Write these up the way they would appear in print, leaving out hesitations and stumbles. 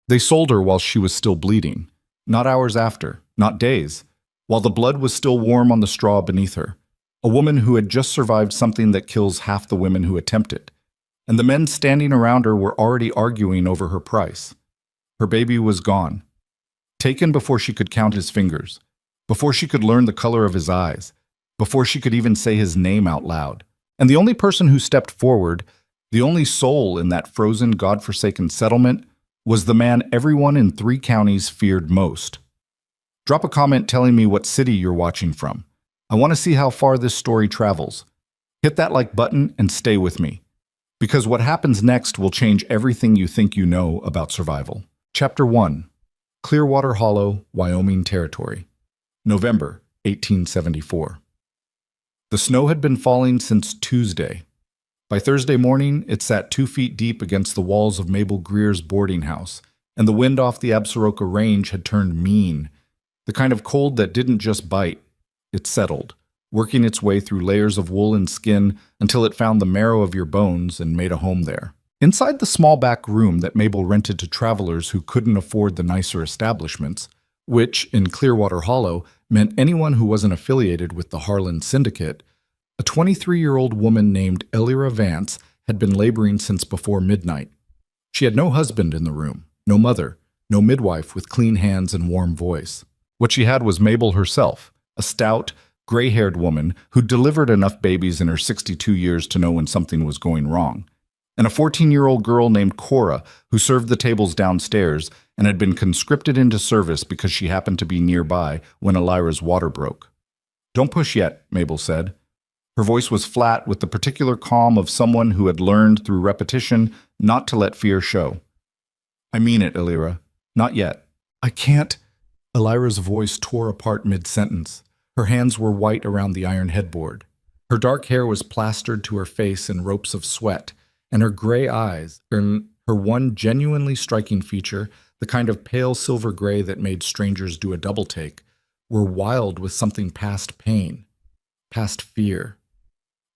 They sold her while she was still bleeding, not hours after, not days, while the blood was still warm on the straw beneath her. A woman who had just survived something that kills half the women who attempt it. And the men standing around her were already arguing over her price. Her baby was gone, taken before she could count his fingers, before she could learn the color of his eyes, before she could even say his name out loud. And the only person who stepped forward, the only soul in that frozen, God-forsaken settlement, was the man everyone in 3 counties feared most. Drop a comment telling me what city you're watching from. I want to see how far this story travels. Hit that like button and stay with me, because what happens next will change everything you think you know about survival. Chapter 1. Clearwater Hollow, Wyoming Territory. November 1874. The snow had been falling since Tuesday. By Thursday morning, it sat 2 feet deep against the walls of Mabel Greer's boarding house, and the wind off the Absaroka Range had turned mean, the kind of cold that didn't just bite. It settled, working its way through layers of wool and skin until it found the marrow of your bones and made a home there. Inside the small back room that Mabel rented to travelers who couldn't afford the nicer establishments, which, in Clearwater Hollow, meant anyone who wasn't affiliated with the Harlan Syndicate, a 23-year-old woman named Elira Vance had been laboring since before midnight. She had no husband in the room, no mother, no midwife with clean hands and warm voice. What she had was Mabel herself, a stout, gray-haired woman who delivered enough babies in her 62 years to know when something was going wrong, and a 14-year-old girl named Cora who served the tables downstairs and had been conscripted into service because she happened to be nearby when Elira's water broke. "Don't push yet," Mabel said. Her voice was flat with the particular calm of someone who had learned through repetition not to let fear show. "I mean it, Elira. Not yet." "I can't." Elira's voice tore apart mid-sentence. Her hands were white around the iron headboard. Her dark hair was plastered to her face in ropes of sweat, and her gray eyes, her one genuinely striking feature, the kind of pale silver gray that made strangers do a double-take, were wild with something past pain, past fear.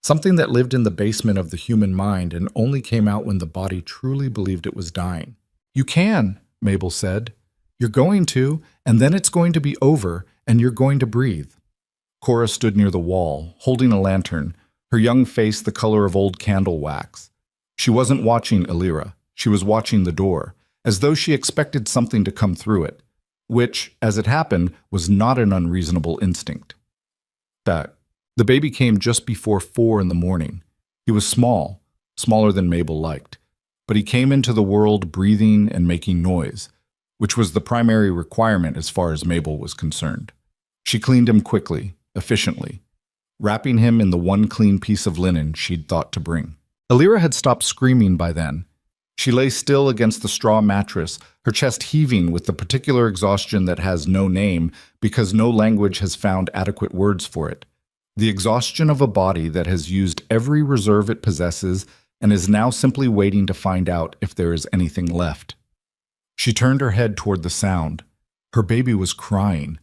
Something that lived in the basement of the human mind and only came out when the body truly believed it was dying. "You can," Mabel said. "You're going to, and then it's going to be over, and you're going to breathe." Cora stood near the wall, holding a lantern, her young face the color of old candle wax. She wasn't watching Elira. She was watching the door, as though she expected something to come through it, which, as it happened, was not an unreasonable instinct. That the baby came just before 4 in the morning. He was small, smaller than Mabel liked, but he came into the world breathing and making noise, which was the primary requirement as far as Mabel was concerned. She cleaned him quickly, efficiently, wrapping him in the one clean piece of linen she'd thought to bring. Elira had stopped screaming by then. She lay still against the straw mattress, her chest heaving with the particular exhaustion that has no name because no language has found adequate words for it. The exhaustion of a body that has used every reserve it possesses and is now simply waiting to find out if there is anything left. She turned her head toward the sound. Her baby was crying.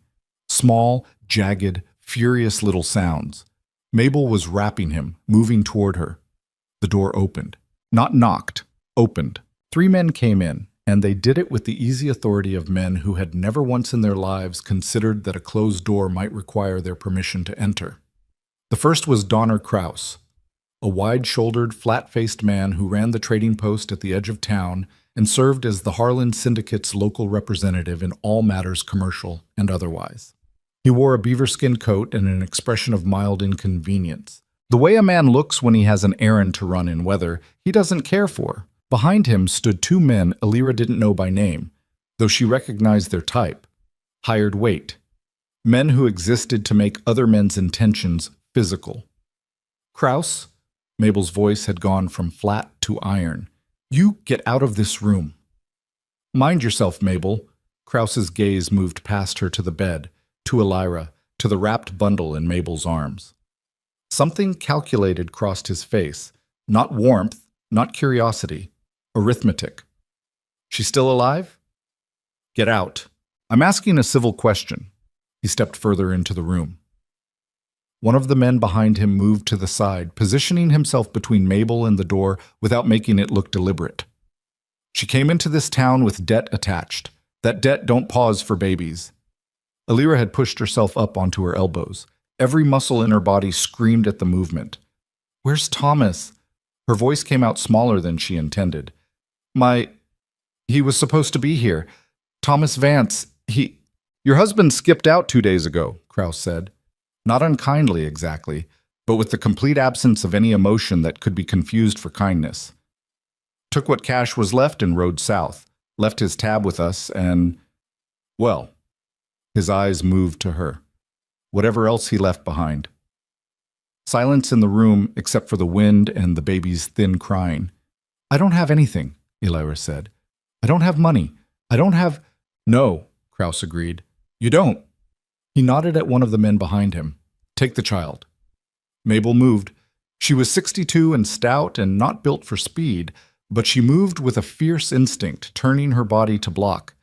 Small, jagged, furious little sounds. Mabel was wrapping him, moving toward her. The door opened. Not knocked, opened. 3 men came in, and they did it with the easy authority of men who had never once in their lives considered that a closed door might require their permission to enter. The first was Donner Kraus, a wide-shouldered, flat-faced man who ran the trading post at the edge of town and served as the Harlan Syndicate's local representative in all matters commercial and otherwise. He wore a beaverskin coat and an expression of mild inconvenience. The way a man looks when he has an errand to run in weather he doesn't care for. Behind him stood 2 men Elira didn't know by name, though she recognized their type. Hired weight. Men who existed to make other men's intentions physical. "Kraus," Mabel's voice had gone from flat to iron. "You get out of this room." "Mind yourself, Mabel." Kraus's gaze moved past her to the bed, to Elira, to the wrapped bundle in Mabel's arms. Something calculated crossed his face, not warmth, not curiosity, arithmetic. "She's still alive?" "Get out. I'm asking a civil question." He stepped further into the room. One of the men behind him moved to the side, positioning himself between Mabel and the door without making it look deliberate. She came into this town with debt attached. That debt don't pause for babies. Alira had pushed herself up onto her elbows. Every muscle in her body screamed at the movement. "Where's Thomas?" Her voice came out smaller than she intended. He was supposed to be here. Thomas Vance, Your husband skipped out 2 days ago," Kraus said. Not unkindly, exactly, but with the complete absence of any emotion that could be confused for kindness. Took what cash was left and rode south. Left his tab with us and, well, his eyes moved to her. Whatever else he left behind. Silence in the room except for the wind and the baby's thin crying. "I don't have anything," Elira said. "I don't have money. I don't have—" "No," Kraus agreed. "You don't." He nodded at one of the men behind him. "Take the child." Mabel moved. She was 62 and stout and not built for speed, but she moved with a fierce instinct, turning her body to block.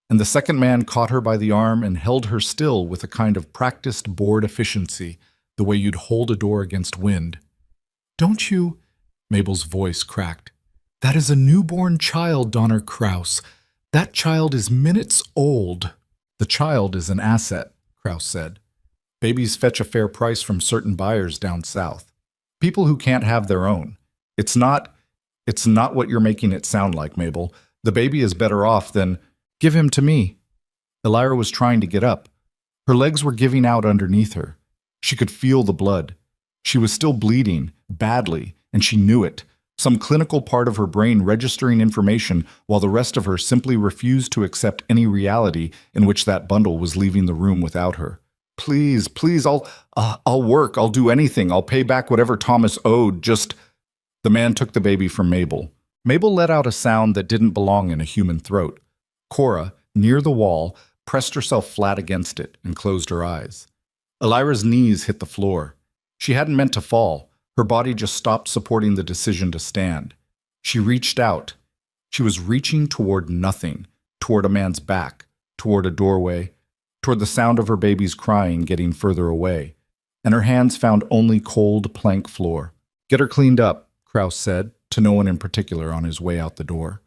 And the second man caught her by the arm and held her still with a kind of practiced bored efficiency, the way you'd hold a door against wind. "Don't you—" Mabel's voice cracked. "That is a newborn child, Donner Kraus. That child is minutes old." "The child is an asset," Kraus said. "Babies fetch a fair price from certain buyers down south. People who can't have their own. It's not what you're making it sound like, Mabel. The baby is better off than— Give him to me." Elira was trying to get up. Her legs were giving out underneath her. She could feel the blood. She was still bleeding, badly, and she knew it. Some clinical part of her brain registering information while the rest of her simply refused to accept any reality in which that bundle was leaving the room without her. "Please, please, I'll work. I'll do anything. I'll pay back whatever Thomas owed. Just—" The man took the baby from Mabel. Mabel let out a sound that didn't belong in a human throat. Cora, near the wall, pressed herself flat against it and closed her eyes. Elira's knees hit the floor. She hadn't meant to fall. Her body just stopped supporting the decision to stand. She reached out. She was reaching toward nothing, toward a man's back, toward a doorway, toward the sound of her baby's crying getting further away. And her hands found only cold plank floor. "Get her cleaned up," Kraus said, to no one in particular on his way out the door.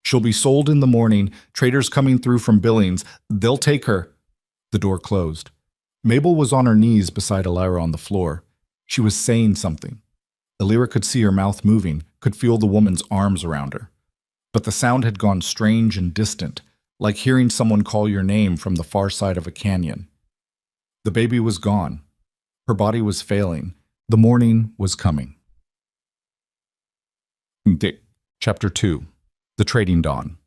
"She'll be sold in the morning. Traders coming through from Billings. They'll take her." The door closed. Mabel was on her knees beside Elira on the floor. She was saying something. Elira could see her mouth moving, could feel the woman's arms around her. But the sound had gone strange and distant, like hearing someone call your name from the far side of a canyon. The baby was gone. Her body was failing. The morning was coming. Chapter 2. The Trading Dawn.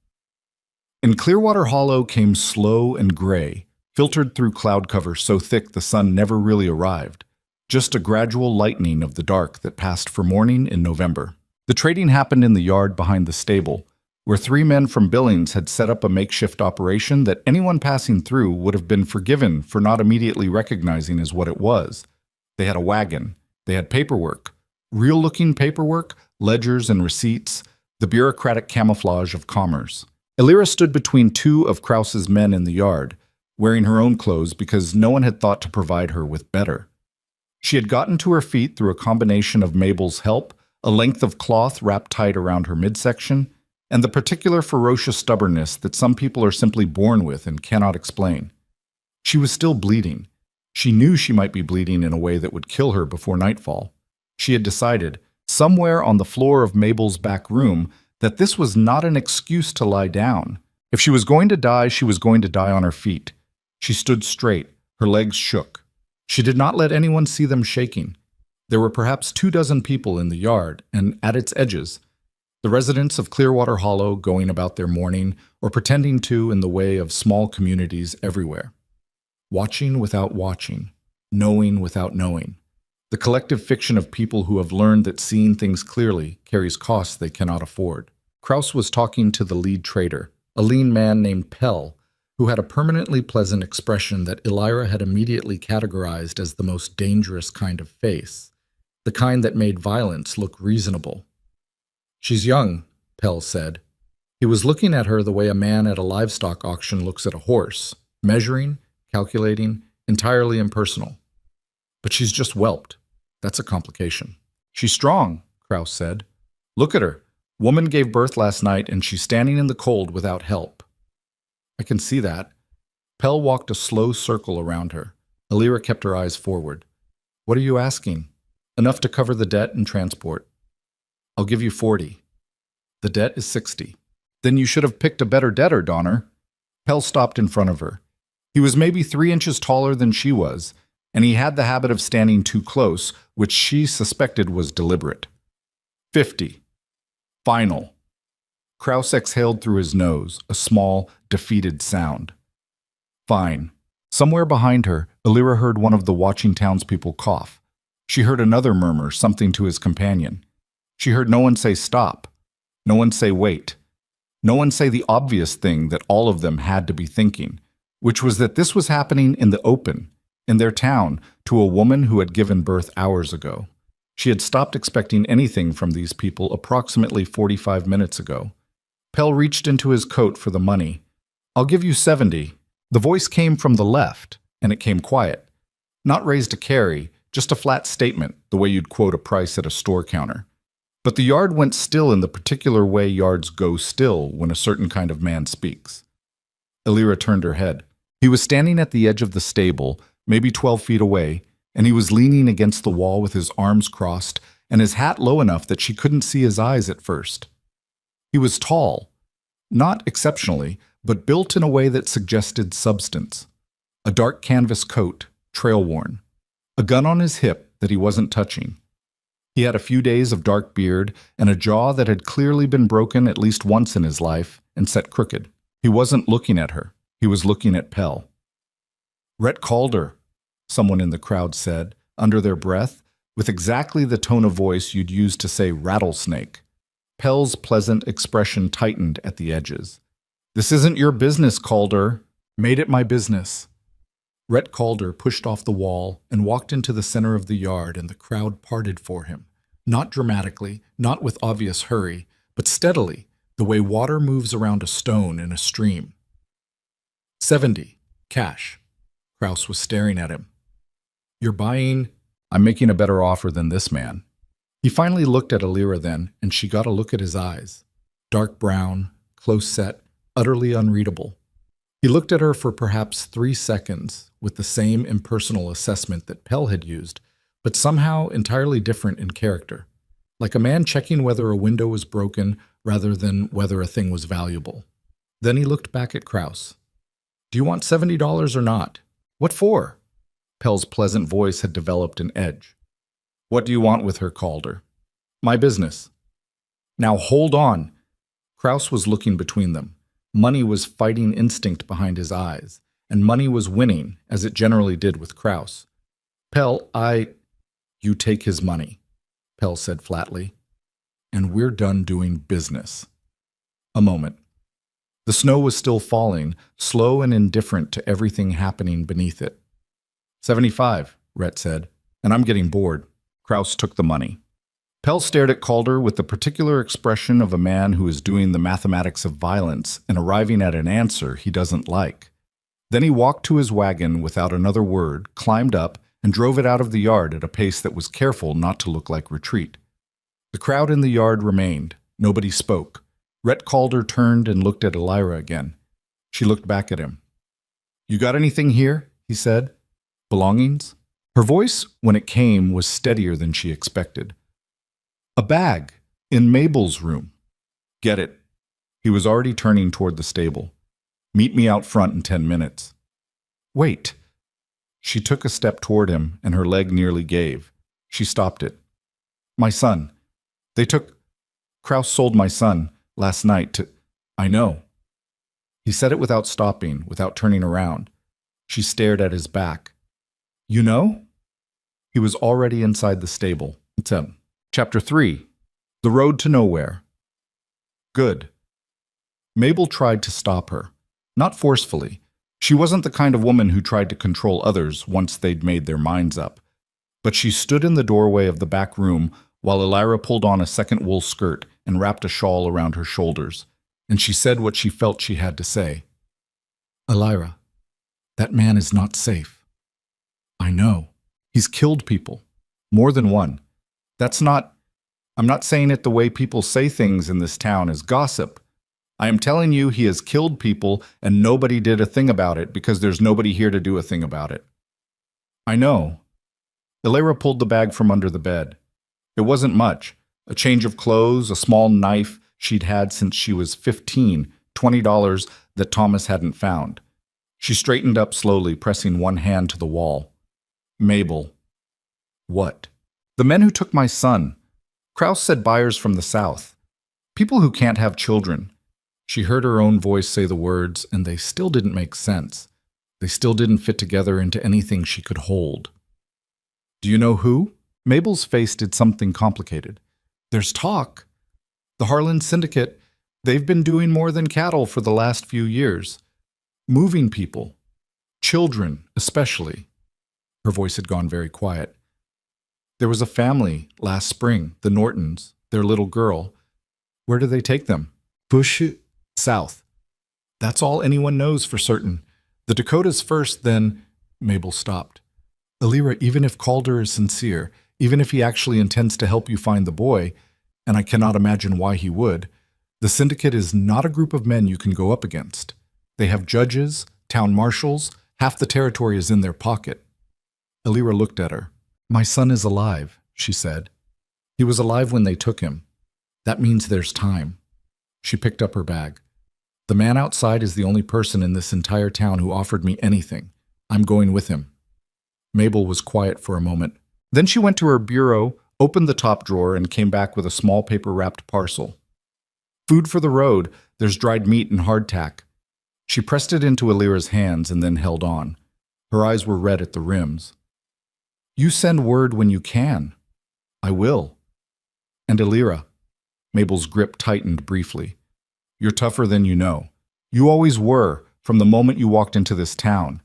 In Clearwater Hollow came slow and gray, filtered through cloud cover so thick the sun never really arrived, just a gradual lightening of the dark that passed for morning in November. The trading happened in the yard behind the stable, where 3 men from Billings had set up a makeshift operation that anyone passing through would have been forgiven for not immediately recognizing as what it was. They had a wagon. They had paperwork. Real-looking paperwork, ledgers and receipts, the bureaucratic camouflage of commerce. Elira stood between 2 of Kraus's men in the yard, wearing her own clothes because no one had thought to provide her with better. She had gotten to her feet through a combination of Mabel's help, a length of cloth wrapped tight around her midsection, and the particular ferocious stubbornness that some people are simply born with and cannot explain. She was still bleeding. She knew she might be bleeding in a way that would kill her before nightfall. She had decided, somewhere on the floor of Mabel's back room, that this was not an excuse to lie down. If she was going to die, she was going to die on her feet. She stood straight. Her legs shook. She did not let anyone see them shaking. There were perhaps 24 people in the yard, and at its edges, the residents of Clearwater Hollow going about their morning or pretending to in the way of small communities everywhere. Watching without watching, knowing without knowing. The collective fiction of people who have learned that seeing things clearly carries costs they cannot afford. Kraus was talking to the lead trader, a lean man named Pell, who had a permanently pleasant expression that Elira had immediately categorized as the most dangerous kind of face, the kind that made violence look reasonable. "She's young," Pell said. He was looking at her the way a man at a livestock auction looks at a horse, measuring, calculating, entirely impersonal. "But she's just whelped. That's a complication." "She's strong," Kraus said. "Look at her. Woman gave birth last night and she's standing in the cold without help. I can see that. Pell walked a slow circle around her. Alira kept her eyes forward. What are you asking? Enough to cover the debt and transport. I'll give you 40. The debt is 60. Then you should have picked a better debtor, Donner. Pell stopped in front of her. He was maybe 3 inches taller than she was, and he had the habit of standing too close, which she suspected was deliberate. 50. Final. Kraus exhaled through his nose, a small, defeated sound. Fine. Somewhere behind her, Alira heard one of the watching townspeople cough. She heard another murmur something to his companion. She heard no one say stop. No one say wait. No one say the obvious thing that all of them had to be thinking, which was that this was happening in the open, in their town, to a woman who had given birth hours ago. She had stopped expecting anything from these people approximately 45 minutes ago. Pell reached into his coat for the money. I'll give you 70. The voice came from the left, and it came quiet. Not raised to carry, just a flat statement, the way you'd quote a price at a store counter. But the yard went still in the particular way yards go still when a certain kind of man speaks. Alira turned her head. He was standing at the edge of the stable, maybe 12 feet away, and he was leaning against the wall with his arms crossed and his hat low enough that she couldn't see his eyes at first. He was tall, not exceptionally, but built in a way that suggested substance. A dark canvas coat, trail-worn. A gun on his hip that he wasn't touching. He had a few days of dark beard and a jaw that had clearly been broken at least once in his life and set crooked. He wasn't looking at her. He was looking at Pell. Rhett Calder, someone in the crowd said, under their breath, with exactly the tone of voice you'd use to say rattlesnake. Pell's pleasant expression tightened at the edges. This isn't your business, Calder. Made it my business. Rhett Calder pushed off the wall and walked into the center of the yard, and the crowd parted for him. Not dramatically, not with obvious hurry, but steadily, the way water moves around a stone in a stream. 70. Cash. Kraus was staring at him. You're buying? I'm making a better offer than this man. He finally looked at Alira then, and she got a look at his eyes. Dark brown, close set, utterly unreadable. He looked at her for perhaps 3 seconds, with the same impersonal assessment that Pell had used, but somehow entirely different in character, like a man checking whether a window was broken rather than whether a thing was valuable. Then he looked back at Kraus. Do you want $70 or not? What for? Pell's pleasant voice had developed an edge. What do you want with her, Calder? My business. Now hold on. Kraus was looking between them. Money was fighting instinct behind his eyes, and money was winning, as it generally did with Kraus. Pell, You take his money, Pell said flatly, and we're done doing business. A moment. The snow was still falling, slow and indifferent to everything happening beneath it. 75, Rhett said, and I'm getting bored. Kraus took the money. Pell stared at Calder with the particular expression of a man who is doing the mathematics of violence and arriving at an answer he doesn't like. Then he walked to his wagon without another word, climbed up, and drove it out of the yard at a pace that was careful not to look like retreat. The crowd in the yard remained. Nobody spoke. Rhett Calder turned and looked at Alira again. She looked back at him. You got anything here? He said. Belongings? Her voice, when it came, was steadier than she expected. A bag, in Mabel's room. Get it. He was already turning toward the stable. Meet me out front in 10 minutes. Wait. She took a step toward him, and her leg nearly gave. She stopped it. My son. Kraus sold my son last night to... I know. He said it without stopping, without turning around. She stared at his back. You know? He was already inside the stable. Chapter 3. The Road to Nowhere. Good. Mabel tried to stop her. Not forcefully. She wasn't the kind of woman who tried to control others once they'd made their minds up. But she stood in the doorway of the back room while Alira pulled on a second wool skirt and wrapped a shawl around her shoulders, and she said what she felt she had to say. Alira, that man is not safe. I know. He's killed people. More than one. That's not... I'm not saying it the way people say things in this town is gossip. I am telling you he has killed people and nobody did a thing about it because there's nobody here to do a thing about it. I know. Illyra pulled the bag from under the bed. It wasn't much. A change of clothes, a small knife she'd had since she was 15, $20 that Thomas hadn't found. She straightened up slowly, pressing one hand to the wall. Mabel. What? The men who took my son. Kraus said buyers from the south. People who can't have children. She heard her own voice say the words, and they still didn't make sense. They still didn't fit together into anything she could hold. Do you know who? Mabel's face did something complicated. There's talk. The Harlan Syndicate, they've been doing more than cattle for the last few years. Moving people. Children, especially. Her voice had gone very quiet. There was a family last spring, the Nortons, their little girl. Where do they take them? Bush, south. That's all anyone knows for certain. The Dakotas first, then... Mabel stopped. Illyra, even if Calder is sincere, even if he actually intends to help you find the boy, and I cannot imagine why he would, the Syndicate is not a group of men you can go up against. They have judges, town marshals, half the territory is in their pocket. Illyra looked at her. My son is alive, she said. He was alive when they took him. That means there's time. She picked up her bag. The man outside is the only person in this entire town who offered me anything. I'm going with him. Mabel was quiet for a moment. Then she went to her bureau, opened the top drawer, and came back with a small paper-wrapped parcel. Food for the road. There's dried meat and hardtack. She pressed it into Illyra's hands and then held on. Her eyes were red at the rims. You send word when you can. I will. And Illyra. Mabel's grip tightened briefly. You're tougher than you know. You always were, from the moment you walked into this town.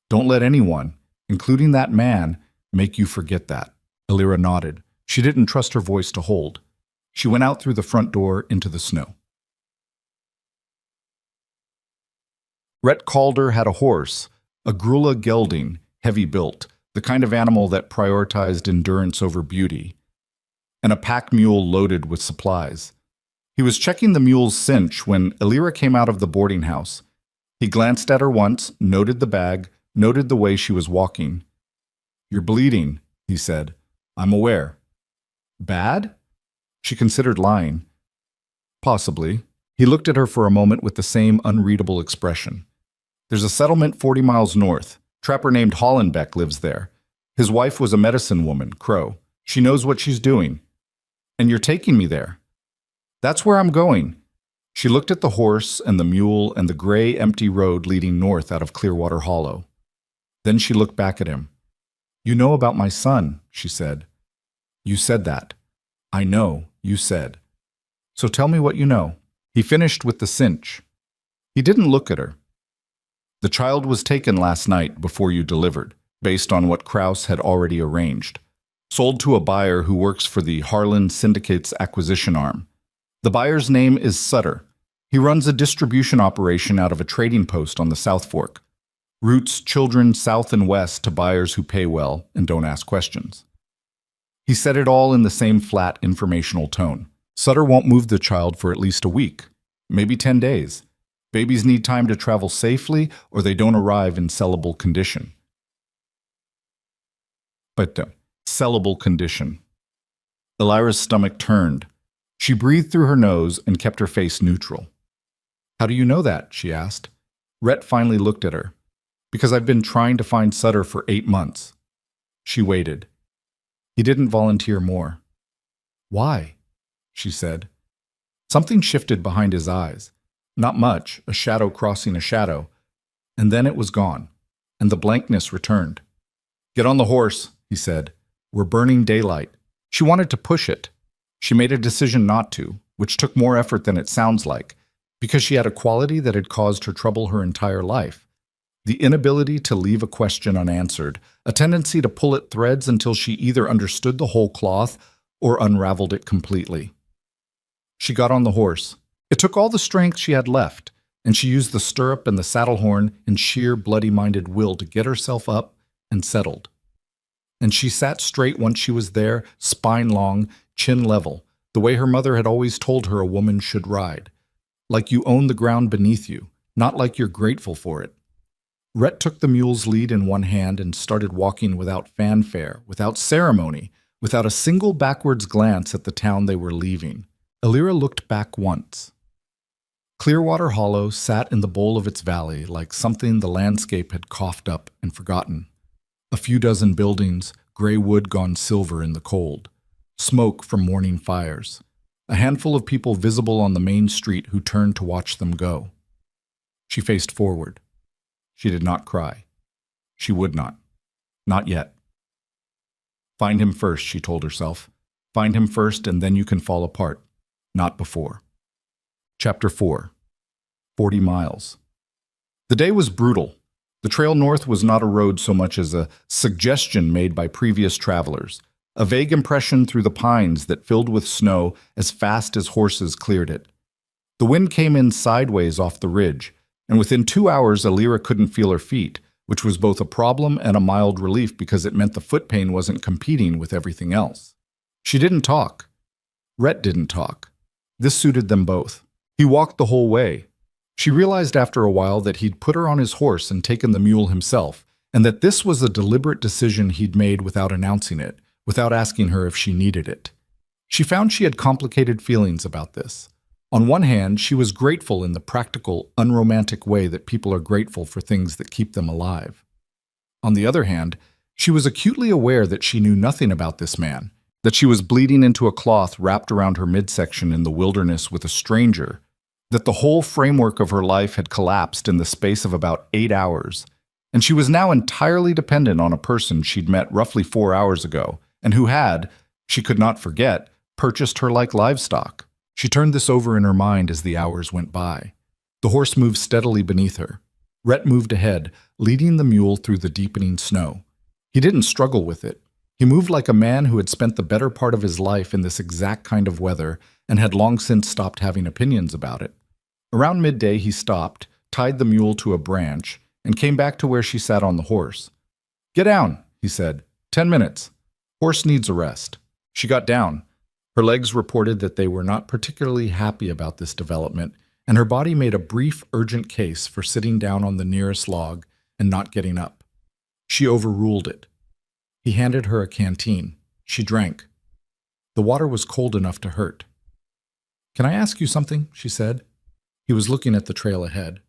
Don't let anyone, including that man, make you forget that. Illyra nodded. She didn't trust her voice to hold. She went out through the front door into the snow. Rhett Calder had a horse, a Grula gelding, heavy-built, the kind of animal that prioritized endurance over beauty, and a pack mule loaded with supplies. He was checking the mule's cinch when Illyra came out of the boarding house. He glanced at her once, noted the bag, noted the way she was walking. You're bleeding, he said. I'm aware. Bad? She considered lying. Possibly. He looked at her for a moment with the same unreadable expression. There's a settlement 40 miles north. Trapper named Hollenbeck lives there. His wife was a medicine woman, Crow. She knows what she's doing. And you're taking me there. That's where I'm going. She looked at the horse and the mule and the gray, empty road leading north out of Clearwater Hollow. Then she looked back at him. You know about my son, she said. You said that. I know, you said. So tell me what you know. He finished with the cinch. He didn't look at her. The child was taken last night before you delivered, based on what Kraus had already arranged. Sold to a buyer who works for the Harlan Syndicate's acquisition arm. The buyer's name is Sutter. He runs a distribution operation out of a trading post on the South Fork. Routes children south and west to buyers who pay well and don't ask questions. He said it all in the same flat, informational tone. Sutter won't move the child for at least a week, maybe 10 days. Babies need time to travel safely or they don't arrive in sellable condition. Sellable condition. Illyra's stomach turned. She breathed through her nose and kept her face neutral. How do you know that? She asked. Rhett finally looked at her. Because I've been trying to find Sutter for 8 months. She waited. He didn't volunteer more. Why? She said. Something shifted behind his eyes. Not much, a shadow crossing a shadow. And then it was gone, and the blankness returned. Get on the horse, he said. We're burning daylight. She wanted to push it. She made a decision not to, which took more effort than it sounds like, because she had a quality that had caused her trouble her entire life. The inability to leave a question unanswered, a tendency to pull at threads until she either understood the whole cloth or unraveled it completely. She got on the horse. It took all the strength she had left, and she used the stirrup and the saddle horn in sheer bloody-minded will to get herself up and settled. And she sat straight once she was there, spine long, chin level, the way her mother had always told her a woman should ride. Like you own the ground beneath you, not like you're grateful for it. Rhett took the mule's lead in one hand and started walking without fanfare, without ceremony, without a single backwards glance at the town they were leaving. Alira looked back once. Clearwater Hollow sat in the bowl of its valley like something the landscape had coughed up and forgotten. A few dozen buildings, gray wood gone silver in the cold. Smoke from morning fires. A handful of people visible on the main street who turned to watch them go. She faced forward. She did not cry. She would not. Not yet. Find him first, she told herself. Find him first and then you can fall apart. Not before. Chapter 4. 40 miles. The day was brutal. The trail north was not a road so much as a suggestion made by previous travelers, a vague impression through the pines that filled with snow as fast as horses cleared it. The wind came in sideways off the ridge, and within 2 hours Alira couldn't feel her feet, which was both a problem and a mild relief because it meant the foot pain wasn't competing with everything else. She didn't talk. Rhett didn't talk. This suited them both. He walked the whole way. She realized after a while that he'd put her on his horse and taken the mule himself, and that this was a deliberate decision he'd made without announcing it, without asking her if she needed it. She found she had complicated feelings about this. On one hand, she was grateful in the practical, unromantic way that people are grateful for things that keep them alive. On the other hand, she was acutely aware that she knew nothing about this man, that she was bleeding into a cloth wrapped around her midsection in the wilderness with a stranger, that the whole framework of her life had collapsed in the space of about 8 hours, and she was now entirely dependent on a person she'd met roughly 4 hours ago, and who had, she could not forget, purchased her like livestock. She turned this over in her mind as the hours went by. The horse moved steadily beneath her. Rhett moved ahead, leading the mule through the deepening snow. He didn't struggle with it. He moved like a man who had spent the better part of his life in this exact kind of weather and had long since stopped having opinions about it. Around midday he stopped, tied the mule to a branch, and came back to where she sat on the horse. "Get down," he said. 10 minutes. Horse needs a rest." She got down. Her legs reported that they were not particularly happy about this development, and her body made a brief, urgent case for sitting down on the nearest log and not getting up. She overruled it. He handed her a canteen. She drank. The water was cold enough to hurt. "Can I ask you something?" she said. He was looking at the trail ahead.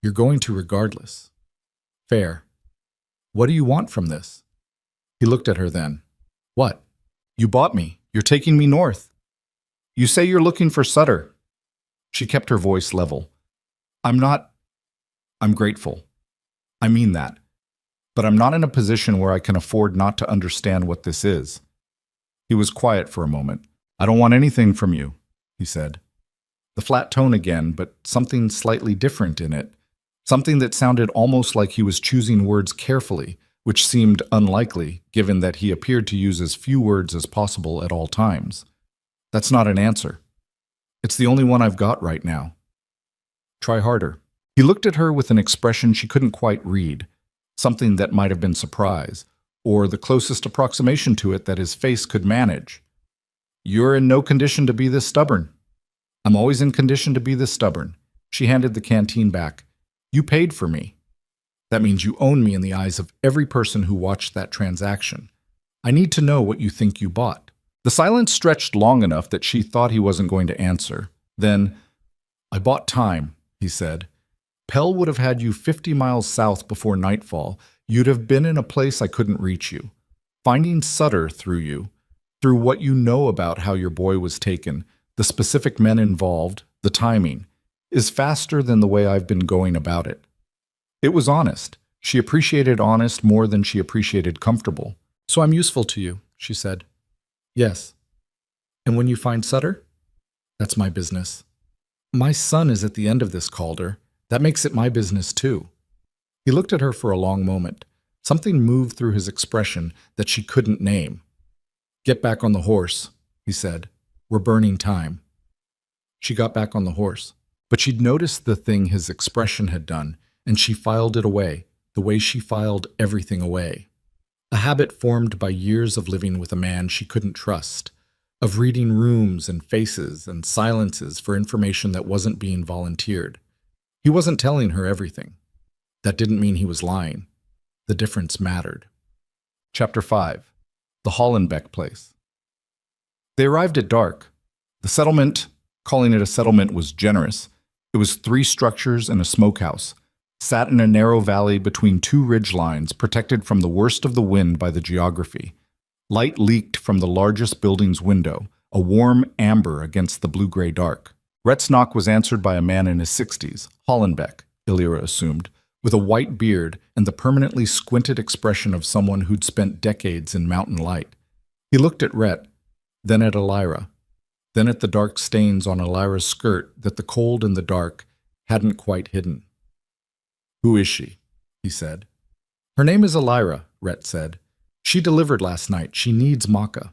"You're going to regardless." "Fair. What do you want from this?" He looked at her then. "What?" "You bought me. You're taking me north. You say you're looking for Sutter." She kept her voice level. I'm grateful. I mean that. But I'm not in a position where I can afford not to understand what this is." He was quiet for a moment. "I don't want anything from you," he said. The flat tone again, but something slightly different in it. Something that sounded almost like he was choosing words carefully, which seemed unlikely, given that he appeared to use as few words as possible at all times. "That's not an answer. It's the only one I've got right now." "Try harder." He looked at her with an expression she couldn't quite read, something that might have been surprise, or the closest approximation to it that his face could manage. "You're in no condition to be this stubborn." "I'm always in condition to be this stubborn." She handed the canteen back. "You paid for me. That means you own me in the eyes of every person who watched that transaction. I need to know what you think you bought." The silence stretched long enough that she thought he wasn't going to answer. Then, "I bought time," he said. "Pell would have had you 50 miles south before nightfall. You'd have been in a place I couldn't reach you. Finding Sutter through you, through what you know about how your boy was taken, the specific men involved, the timing, is faster than the way I've been going about it." It was honest. She appreciated honest more than she appreciated comfortable. "So I'm useful to you," she said. "Yes." "And when you find Sutter?" "That's my business." "My son is at the end of this, Calder. That makes it my business too." He looked at her for a long moment. Something moved through his expression that she couldn't name. "Get back on the horse," he said. "We're burning time." She got back on the horse, but she'd noticed the thing his expression had done, and she filed it away, the way she filed everything away. a habit formed by years of living with a man she couldn't trust, of reading rooms and faces and silences for information that wasn't being volunteered. He wasn't telling her everything. That didn't mean he was lying. The difference mattered. Chapter 5. The Hollenbeck Place. They arrived at dark. The settlement, calling it a settlement was generous. It was 3 structures and a smokehouse, sat in a narrow valley between 2 ridge lines, protected from the worst of the wind by the geography. Light leaked from the largest building's window, a warm amber against the blue-gray dark. Rhett's knock was answered by a man in his 60s, Hollenbeck, Illyra assumed, with a white beard and the permanently squinted expression of someone who'd spent decades in mountain light. He looked at Rhett, then at Illyra, then at the dark stains on Illyra's skirt that the cold and the dark hadn't quite hidden. "Who is she?" he said. "Her name is Illyra," Rhett said. "She delivered last night. She needs Maka."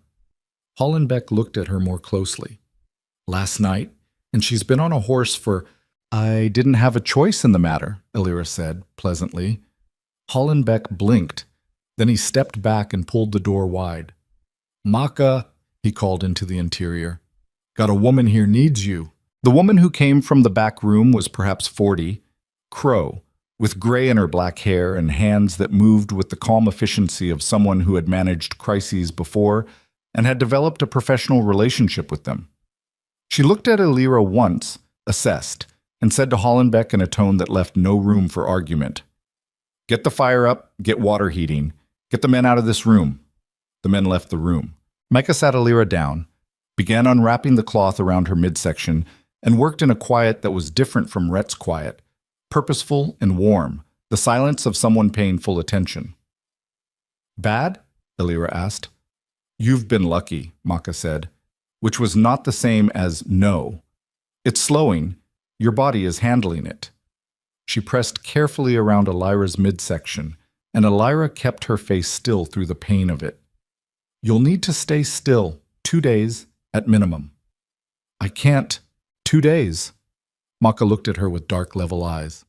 Hollenbeck looked at her more closely. "Last night? And she's been on a horse for—" "I didn't have a choice in the matter," Illyra said, pleasantly. Hollenbeck blinked. Then he stepped back and pulled the door wide. "Maka," he called into the interior. "Got a woman here needs you." The woman who came from the back room was perhaps 40, Crow, with gray in her black hair and hands that moved with the calm efficiency of someone who had managed crises before and had developed a professional relationship with them. She looked at Illyra once, assessed, and said to Hollenbeck in a tone that left no room for argument, "Get the fire up, get water heating, get the men out of this room." The men left the room. Micah sat Illyra down, began unwrapping the cloth around her midsection, and worked in a quiet that was different from Rhett's quiet, purposeful and warm, the silence of someone paying full attention. "Bad?" Illyra asked. "You've been lucky," Maka said, which was not the same as no. "It's slowing. Your body is handling it." She pressed carefully around Illyra's midsection, and Illyra kept her face still through the pain of it. "You'll need to stay still, 2 days at minimum." "I can't. 2 days." Maka looked at her with dark, level eyes.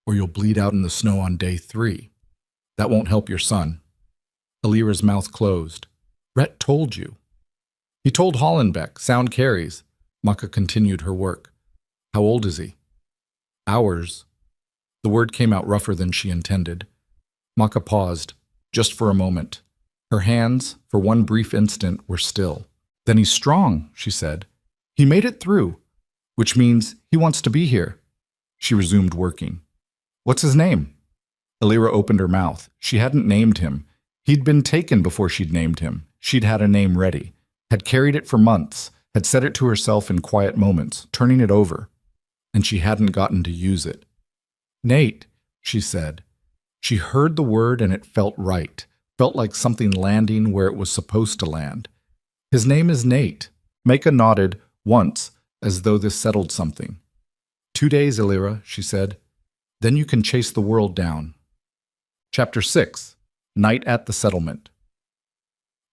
"Or you'll bleed out in the snow on day 3. That won't help your son." Illyra's mouth closed. "Rhett told you." "He told Hollenbeck. Sound carries." Maka continued her work. "How old is he?" "Hours." The word came out rougher than she intended. Maka paused, just for a moment. Her hands, for one brief instant, were still. "Then he's strong," she said. "He made it through, which means he wants to be here." She resumed working. "What's his name?" Illyra opened her mouth. She hadn't named him. He'd been taken before she'd named him. She'd had a name ready, had carried it for months, had said it to herself in quiet moments, turning it over. And she hadn't gotten to use it. "Nate," she said. She heard the word and it felt right, felt like something landing where it was supposed to land. "His name is Nate." Maka nodded once, as though this settled something. 2 days, Illyra, she said. Then you can chase the world down. Chapter 6. Night at the Settlement.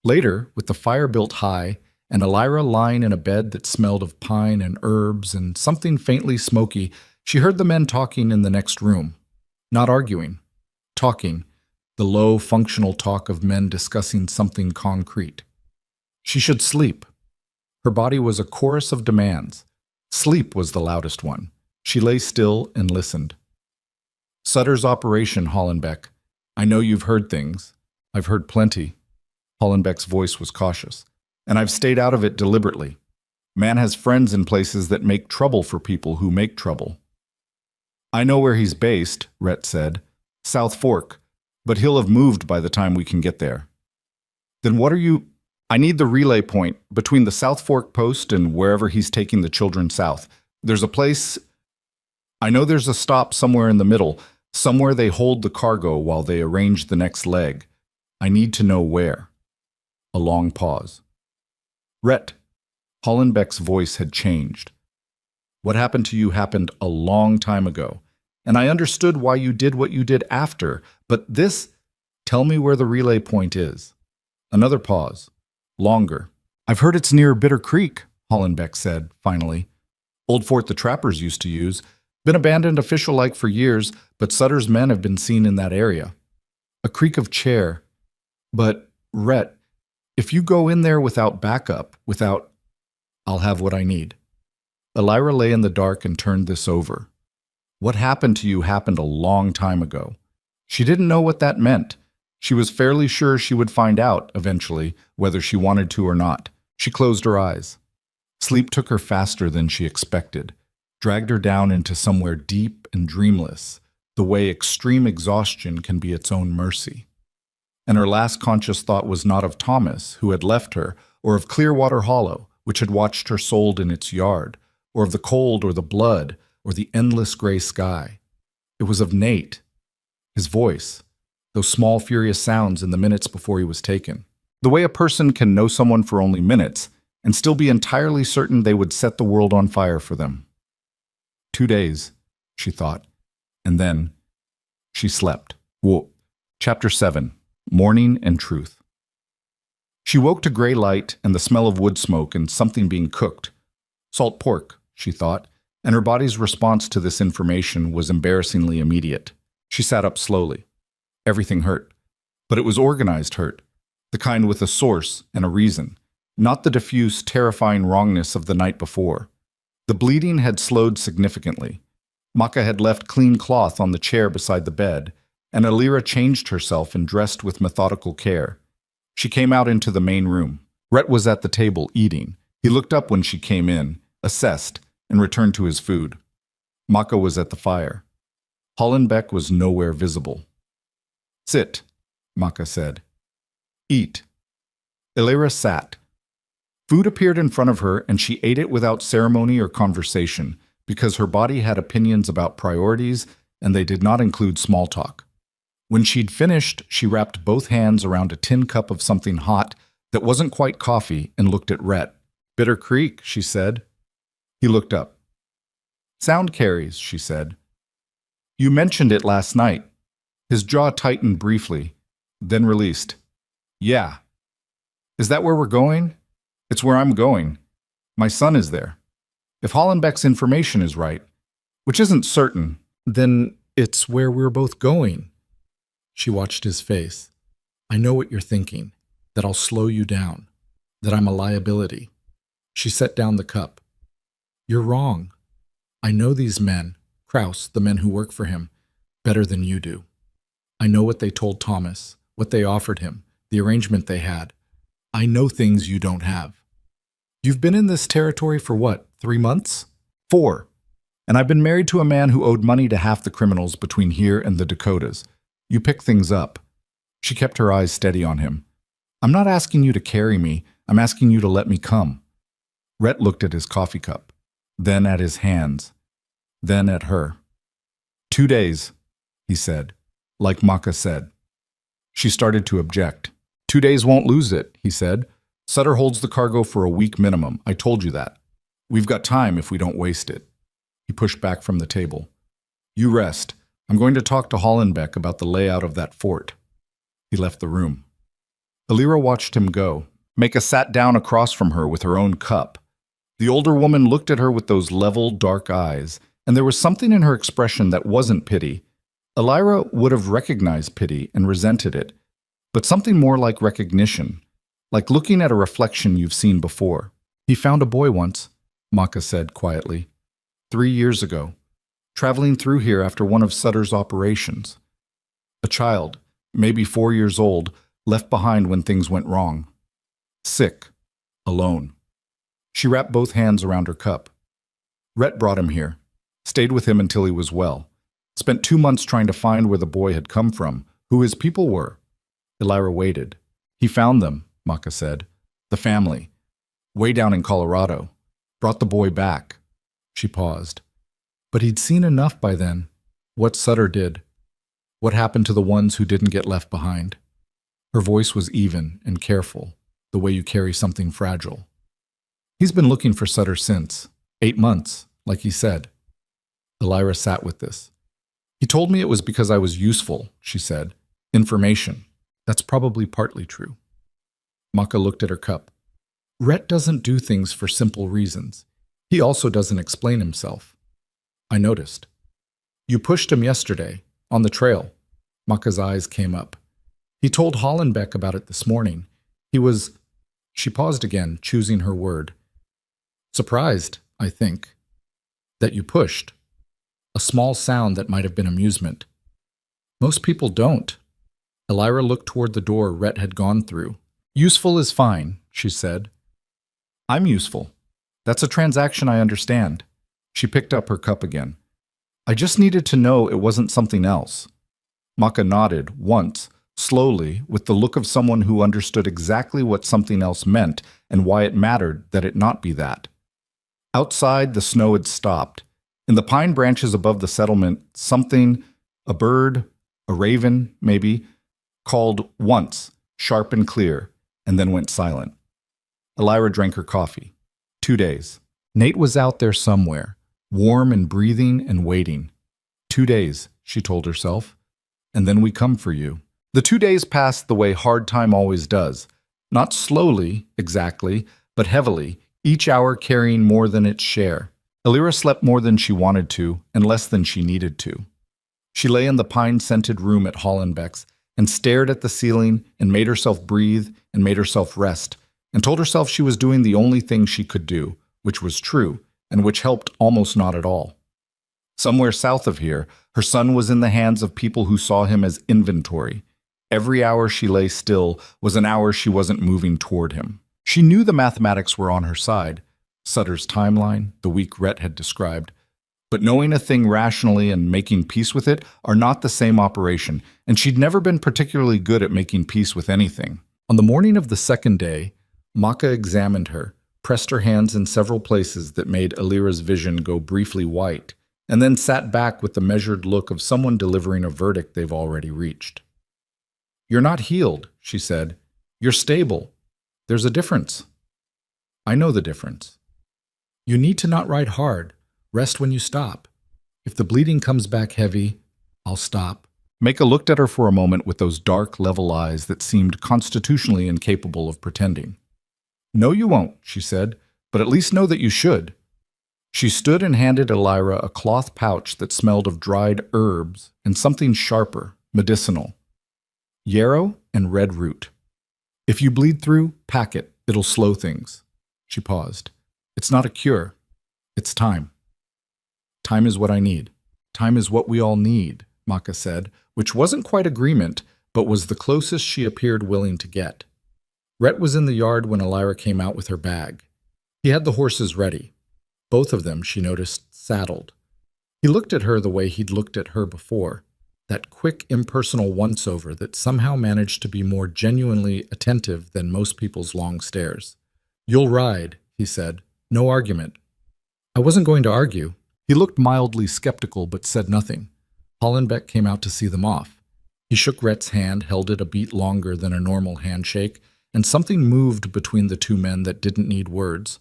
Later, with the fire built high, and Illyra lying in a bed that smelled of pine and herbs and something faintly smoky, she heard the men talking in the next room. Not arguing. Talking. The low, functional talk of men discussing something concrete. She should sleep. Her body was a chorus of demands. Sleep was the loudest one. She lay still and listened. Sutter's operation, Hollenbeck. I know you've heard things. I've heard plenty. Hollenbeck's voice was cautious. And I've stayed out of it deliberately. Man has friends in places that make trouble for people who make trouble. I know where he's based, Rhett said. South Fork. But he'll have moved by the time we can get there. Then what are you... I need the relay point between the South Fork post and wherever he's taking the children south. There's a place... I know there's a stop somewhere in the middle, somewhere they hold the cargo while they arrange the next leg. I need to know where. A long pause. Rhett. Hollenbeck's voice had changed. What happened to you happened a long time ago, and I understood why you did what you did after, but this... Tell me where the relay point is. Another pause. Longer. I've heard it's near Bitter Creek, Hollenbeck said, finally. Old fort the trappers used to use. Been abandoned official-like for years, but Sutter's men have been seen in that area. A creak of chair. But, Rhett, if you go in there without backup, I'll have what I need. Elira lay in the dark and turned this over. What happened to you happened a long time ago. She didn't know what that meant. She was fairly sure she would find out, eventually, whether she wanted to or not. She closed her eyes. Sleep took her faster than she expected, dragged her down into somewhere deep and dreamless, the way extreme exhaustion can be its own mercy. And her last conscious thought was not of Thomas, who had left her, or of Clearwater Hollow, which had watched her sold in its yard, or of the cold or the blood, or the endless gray sky. It was of Nate, his voice, those small furious sounds in the minutes before he was taken. The way a person can know someone for only minutes and still be entirely certain they would set the world on fire for them. 2 days, she thought, and then she slept. Whoa. Chapter 7. Morning and Truth. She woke to gray light and the smell of wood smoke and something being cooked. Salt pork, she thought, and her body's response to this information was embarrassingly immediate. She sat up slowly. Everything hurt. But it was organized hurt, the kind with a source and a reason, not the diffuse, terrifying wrongness of the night before. The bleeding had slowed significantly. Maka had left clean cloth on the chair beside the bed, and Elira changed herself and dressed with methodical care. She came out into the main room. Rhett was at the table, eating. He looked up when she came in, assessed, and returned to his food. Maka was at the fire. Hollenbeck was nowhere visible. "Sit," Maka said. "Eat." Elira sat. Food appeared in front of her, and she ate it without ceremony or conversation, because her body had opinions about priorities, and they did not include small talk. When she'd finished, she wrapped both hands around a tin cup of something hot that wasn't quite coffee and looked at Rhett. "Bitter Creek," she said. He looked up. "Sound carries," she said. "You mentioned it last night." His jaw tightened briefly, then released. "Yeah." "Is that where we're going?" "It's where I'm going. My son is there. If Hollenbeck's information is right, which isn't certain, then it's where we're both going." She watched his face. "I know what you're thinking, that I'll slow you down, that I'm a liability." She set down the cup. "You're wrong. I know these men, Kraus, the men who work for him, better than you do. I know what they told Thomas, what they offered him, the arrangement they had. I know things you don't have. You've been in this territory for what, 3 months? 4. And I've been married to a man who owed money to half the criminals between here and the Dakotas. You pick things up." She kept her eyes steady on him. "I'm not asking you to carry me. I'm asking you to let me come." Rhett looked at his coffee cup, then at his hands, then at her. 2 days, he said, like Maka said. She started to object. 2 days won't lose it, he said. Sutter holds the cargo for a week minimum. I told you that. We've got time if we don't waste it. He pushed back from the table. You rest. I'm going to talk to Hollenbeck about the layout of that fort. He left the room. Elira watched him go. Maka sat down across from her with her own cup. The older woman looked at her with those level, dark eyes, and there was something in her expression that wasn't pity. Elira would have recognized pity and resented it, but something more like recognition, like looking at a reflection you've seen before. He found a boy once, Maka said quietly, 3 years ago, traveling through here after one of Sutter's operations. A child, maybe 4 years old, left behind when things went wrong. Sick, alone. She wrapped both hands around her cup. Rhett brought him here, stayed with him until he was well, spent 2 months trying to find where the boy had come from, who his people were. Elira waited. He found them, Maka said. The family. Way down in Colorado. Brought the boy back. She paused. But he'd seen enough by then. What Sutter did. What happened to the ones who didn't get left behind. Her voice was even and careful, the way you carry something fragile. He's been looking for Sutter since. 8 months, like he said. Elira sat with this. He told me it was because I was useful, she said. Information. That's probably partly true. Maka looked at her cup. Rhett doesn't do things for simple reasons. He also doesn't explain himself. I noticed. You pushed him yesterday, on the trail. Maka's eyes came up. He told Hollenbeck about it this morning. He was... She paused again, choosing her word. Surprised, I think, that you pushed. A small sound that might have been amusement. Most people don't. Elira looked toward the door Rhett had gone through. Useful is fine, she said. I'm useful. That's a transaction I understand. She picked up her cup again. I just needed to know it wasn't something else. Maka nodded, once, slowly, with the look of someone who understood exactly what something else meant and why it mattered that it not be that. Outside, the snow had stopped. In the pine branches above the settlement, something, a bird, a raven, maybe, called once, sharp and clear, and then went silent. Elira drank her coffee. 2 days. Nate was out there somewhere, warm and breathing and waiting. 2 days, she told herself, and then we come for you. The 2 days passed the way hard time always does. Not slowly, exactly, but heavily, each hour carrying more than its share. Elira slept more than she wanted to, and less than she needed to. She lay in the pine-scented room at Hollenbeck's and stared at the ceiling and made herself breathe and made herself rest, and told herself she was doing the only thing she could do, which was true, and which helped almost not at all. Somewhere south of here, her son was in the hands of people who saw him as inventory. Every hour she lay still was an hour she wasn't moving toward him. She knew the mathematics were on her side, Sutter's timeline, the week Rhett had described. But knowing a thing rationally and making peace with it are not the same operation, and she'd never been particularly good at making peace with anything. On the morning of the second day, Maka examined her, pressed her hands in several places that made Elira's vision go briefly white, and then sat back with the measured look of someone delivering a verdict they've already reached. You're not healed, she said. You're stable. There's a difference. I know the difference. You need to not ride hard. Rest when you stop. If the bleeding comes back heavy, I'll stop. Maka looked at her for a moment with those dark, level eyes that seemed constitutionally incapable of pretending. No, you won't, she said, but at least know that you should. She stood and handed Elira a cloth pouch that smelled of dried herbs and something sharper, medicinal. Yarrow and red root. If you bleed through, pack it. It'll slow things. She paused. It's not a cure. It's time. Time is what I need. Time is what we all need, Maka said, which wasn't quite agreement, but was the closest she appeared willing to get. Rhett was in the yard when Elira came out with her bag. He had the horses ready. Both of them, she noticed, saddled. He looked at her the way he'd looked at her before, that quick, impersonal once-over that somehow managed to be more genuinely attentive than most people's long stares. You'll ride, he said. No argument. I wasn't going to argue. He looked mildly skeptical but said nothing. Hollenbeck came out to see them off. He shook Rhett's hand, held it a beat longer than a normal handshake, and something moved between the two men that didn't need words.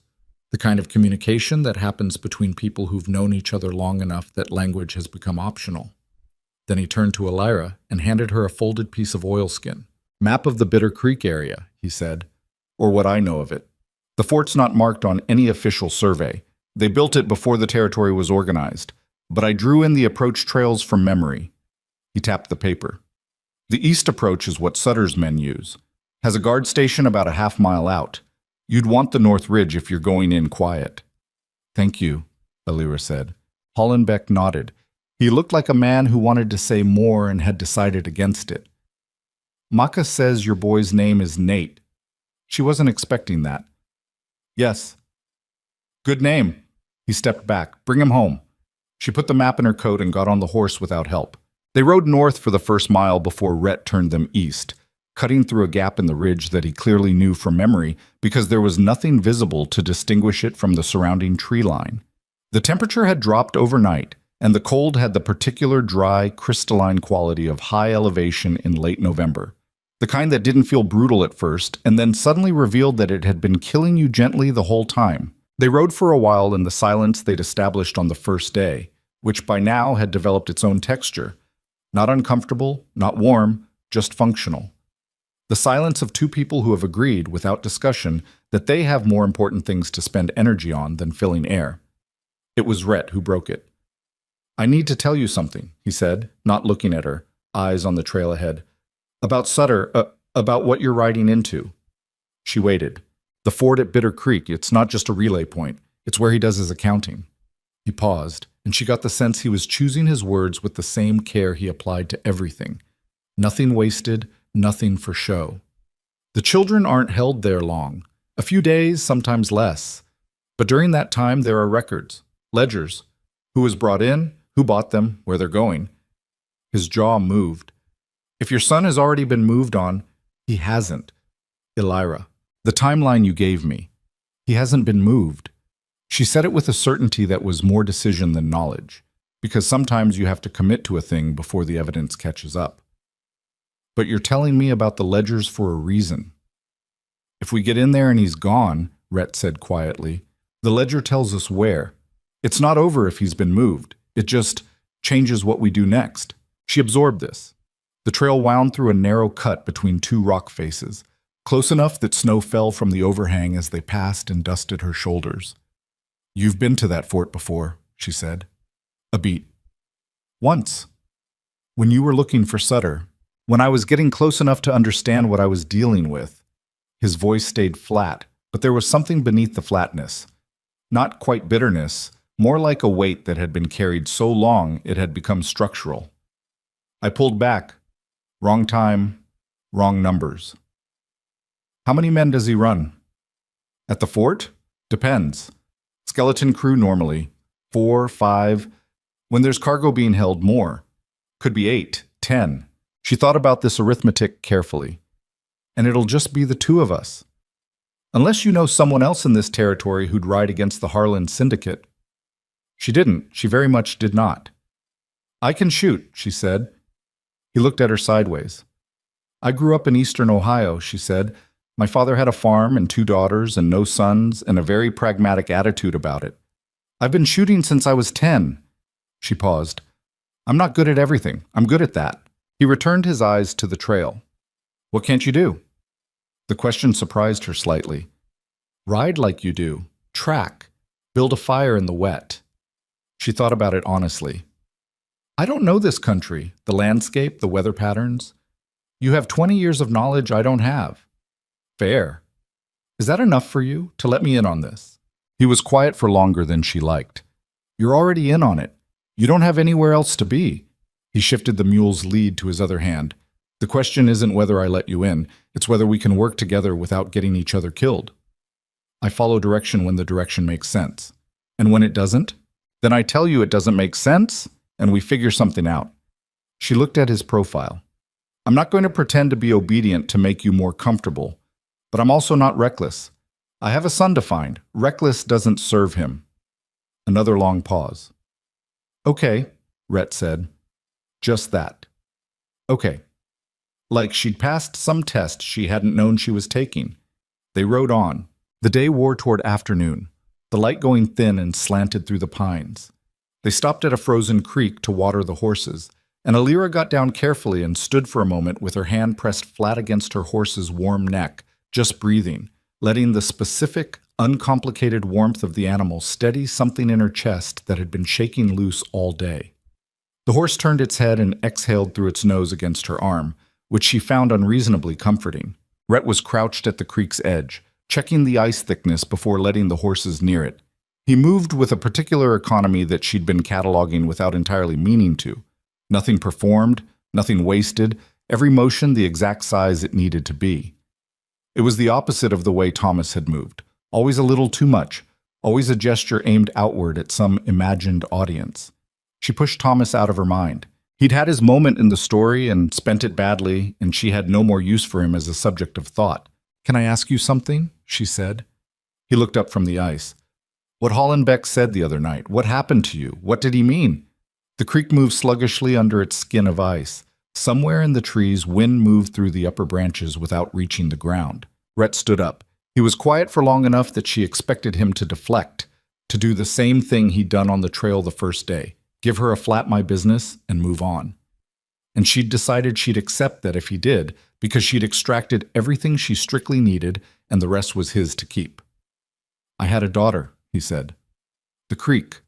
The kind of communication that happens between people who've known each other long enough that language has become optional. Then he turned to Elira and handed her a folded piece of oilskin. Map of the Bitter Creek area, he said, or what I know of it. The fort's not marked on any official survey. They built it before the territory was organized, but I drew in the approach trails from memory. He tapped the paper. The east approach is what Sutter's men use. Has a guard station about a half-mile out. You'd want the North Ridge if you're going in quiet. Thank you, Elira said. Hollenbeck nodded. He looked like a man who wanted to say more and had decided against it. Maka says your boy's name is Nate. She wasn't expecting that. Yes. Good name. He stepped back. Bring him home. She put the map in her coat and got on the horse without help. They rode north for the first mile before Rhett turned them east, cutting through a gap in the ridge that he clearly knew from memory because there was nothing visible to distinguish it from the surrounding tree line. The temperature had dropped overnight, and the cold had the particular dry, crystalline quality of high elevation in late November, the kind that didn't feel brutal at first and then suddenly revealed that it had been killing you gently the whole time. They rode for a while in the silence they'd established on the first day, which by now had developed its own texture. Not uncomfortable, not warm, just functional. The silence of two people who have agreed, without discussion, that they have more important things to spend energy on than filling air. It was Rhett who broke it. I need to tell you something, he said, not looking at her, eyes on the trail ahead. About Sutter, about what you're riding into. She waited. The ford at Bitter Creek, it's not just a relay point. It's where he does his accounting. He paused, and she got the sense he was choosing his words with the same care he applied to everything. Nothing wasted, nothing for show. The children aren't held there long. A few days, sometimes less. But during that time, there are records, ledgers. Who was brought in, who bought them, where they're going. His jaw moved. If your son has already been moved on, he hasn't. Elira, the timeline you gave me. He hasn't been moved. She said it with a certainty that was more decision than knowledge, because sometimes you have to commit to a thing before the evidence catches up. But you're telling me about the ledgers for a reason. If we get in there and he's gone, Rhett said quietly, the ledger tells us where. It's not over if he's been moved. It just changes what we do next. She absorbed this. The trail wound through a narrow cut between two rock faces, close enough that snow fell from the overhang as they passed and dusted her shoulders. You've been to that fort before, she said. A beat. Once. When you were looking for Sutter. When I was getting close enough to understand what I was dealing with. His voice stayed flat, but there was something beneath the flatness. Not quite bitterness, more like a weight that had been carried so long it had become structural. I pulled back. Wrong time, wrong numbers. How many men does he run? At the fort? Depends. Skeleton crew normally. 4, 5. When there's cargo being held, more. Could be 8, 10. She thought about this arithmetic carefully. And it'll just be the two of us. Unless you know someone else in this territory who'd ride against the Harlan Syndicate. She didn't. She very much did not. I can shoot, she said. He looked at her sideways. I grew up in eastern Ohio, she said. My father had a farm and 2 daughters and no sons and a very pragmatic attitude about it. I've been shooting since I was 10. She paused. I'm not good at everything. I'm good at that. He returned his eyes to the trail. What can't you do? The question surprised her slightly. Ride like you do. Track. Build a fire in the wet. She thought about it honestly. I don't know this country, the landscape, the weather patterns. You have 20 years of knowledge I don't have. Fair. Is that enough for you to let me in on this? He was quiet for longer than she liked. You're already in on it. You don't have anywhere else to be. He shifted the mule's lead to his other hand. The question isn't whether I let you in, it's whether we can work together without getting each other killed. I follow direction when the direction makes sense. And when it doesn't, then I tell you it doesn't make sense, and we figure something out. She looked at his profile. I'm not going to pretend to be obedient to make you more comfortable, but I'm also not reckless. I have a son to find. Reckless doesn't serve him. Another long pause. Okay, Rhett said. Just that. Okay. Like she'd passed some test she hadn't known she was taking. They rode on. The day wore toward afternoon, the light going thin and slanted through the pines. They stopped at a frozen creek to water the horses, and Elira got down carefully and stood for a moment with her hand pressed flat against her horse's warm neck, just breathing, letting the specific, uncomplicated warmth of the animal steady something in her chest that had been shaking loose all day. The horse turned its head and exhaled through its nose against her arm, which she found unreasonably comforting. Rhett was crouched at the creek's edge, checking the ice thickness before letting the horses near it. He moved with a particular economy that she'd been cataloging without entirely meaning to. Nothing performed, nothing wasted, every motion the exact size it needed to be. It was the opposite of the way Thomas had moved, always a little too much, always a gesture aimed outward at some imagined audience. She pushed Thomas out of her mind. He'd had his moment in the story and spent it badly, and she had no more use for him as a subject of thought. Can I ask you something? She said. He looked up from the ice. What Hollenbeck said the other night. What happened to you? What did he mean? The creek moved sluggishly under its skin of ice. Somewhere in the trees, wind moved through the upper branches without reaching the ground. Rhett stood up. He was quiet for long enough that she expected him to deflect, to do the same thing he'd done on the trail the first day, give her a flat my business and move on. And she'd decided she'd accept that if he did, because she'd extracted everything she strictly needed and the rest was his to keep. I had a daughter, he said. The creek,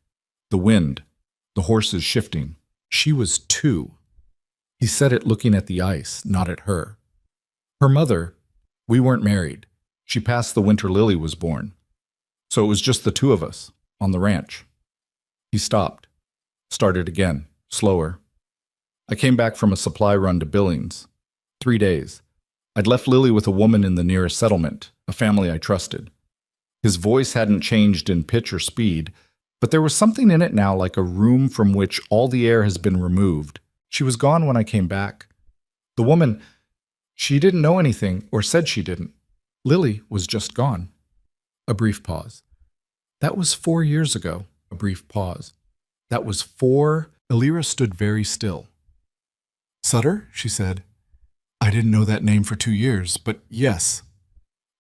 the wind, the horses shifting. She was 2. He said it looking at the ice, not at her. Her mother, we weren't married. She passed the winter Lily was born. So it was just the two of us, on the ranch. He stopped, started again, slower. I came back from a supply run to Billings. 3 days. I'd left Lily with a woman in the nearest settlement, a family I trusted. His voice hadn't changed in pitch or speed, but there was something in it now like a room from which all the air has been removed. She was gone when I came back. The woman, she didn't know anything, or said she didn't. Lily was just gone. A brief pause. That was 4 years ago. A brief pause. That was 4. Elira stood very still. Sutter, she said. I didn't know that name for 2 years, but yes.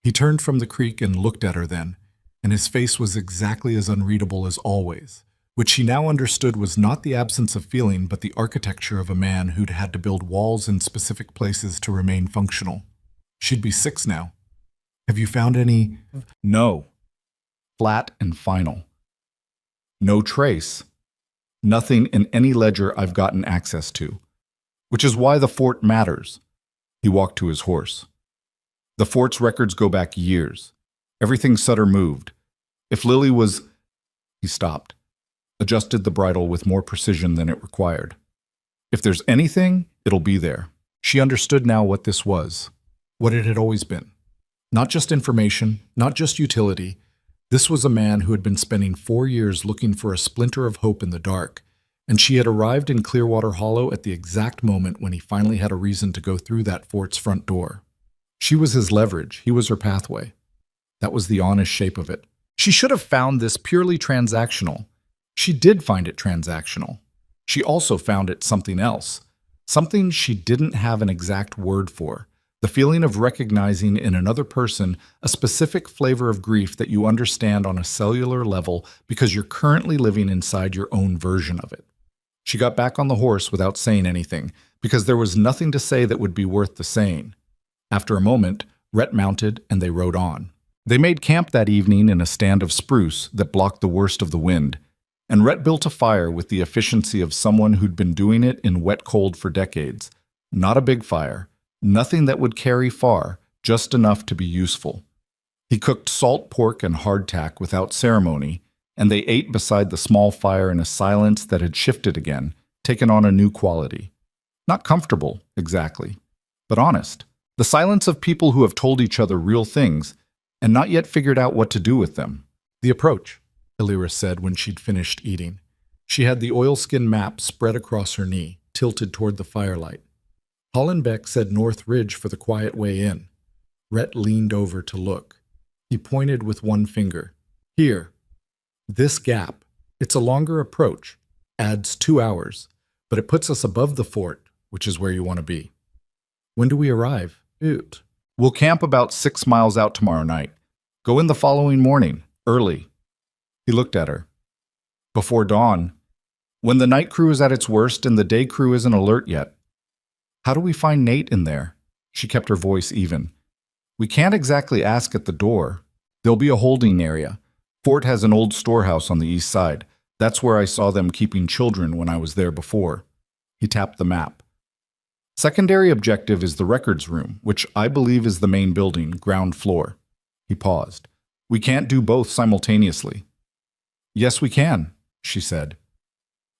He turned from the creek and looked at her then, and his face was exactly as unreadable as always, which she now understood was not the absence of feeling, but the architecture of a man who'd had to build walls in specific places to remain functional. She'd be 6 now. Have you found any? No. Flat and final. No trace. Nothing in any ledger I've gotten access to. Which is why the fort matters. He walked to his horse. The fort's records go back years. Everything Sutter moved. If Lily was... He stopped, adjusted the bridle with more precision than it required. If there's anything, it'll be there. She understood now what this was, what it had always been. Not just information, not just utility. This was a man who had been spending 4 years looking for a splinter of hope in the dark, and she had arrived in Clearwater Hollow at the exact moment when he finally had a reason to go through that fort's front door. She was his leverage, he was her pathway. That was the honest shape of it. She should have found this purely transactional. She did find it transactional. She also found it something else, something she didn't have an exact word for. The feeling of recognizing in another person a specific flavor of grief that you understand on a cellular level because you're currently living inside your own version of it. She got back on the horse without saying anything, because there was nothing to say that would be worth the saying. After a moment, Rhett mounted and they rode on. They made camp that evening in a stand of spruce that blocked the worst of the wind, and Rhett built a fire with the efficiency of someone who'd been doing it in wet cold for decades. Not a big fire. Nothing that would carry far, just enough to be useful. He cooked salt pork and hardtack without ceremony, and they ate beside the small fire in a silence that had shifted again, taken on a new quality. Not comfortable, exactly, but honest. The silence of people who have told each other real things and not yet figured out what to do with them. The approach, Elira said when she'd finished eating. She had the oilskin map spread across her knee, tilted toward the firelight. Hollenbeck said North Ridge for the quiet way in. Rhett leaned over to look. He pointed with one finger. Here. This gap. It's a longer approach. Adds 2 hours. But it puts us above the fort, which is where you want to be. When do we arrive? We'll camp about 6 miles out tomorrow night. Go in the following morning, early. He looked at her. Before dawn. When the night crew is at its worst and the day crew isn't alert yet. How do we find Nate in there? She kept her voice even. We can't exactly ask at the door. There'll be a holding area. Fort has an old storehouse on the east side. That's where I saw them keeping children when I was there before. He tapped the map. Secondary objective is the records room, which I believe is the main building, ground floor. He paused. We can't do both simultaneously. Yes, we can, she said.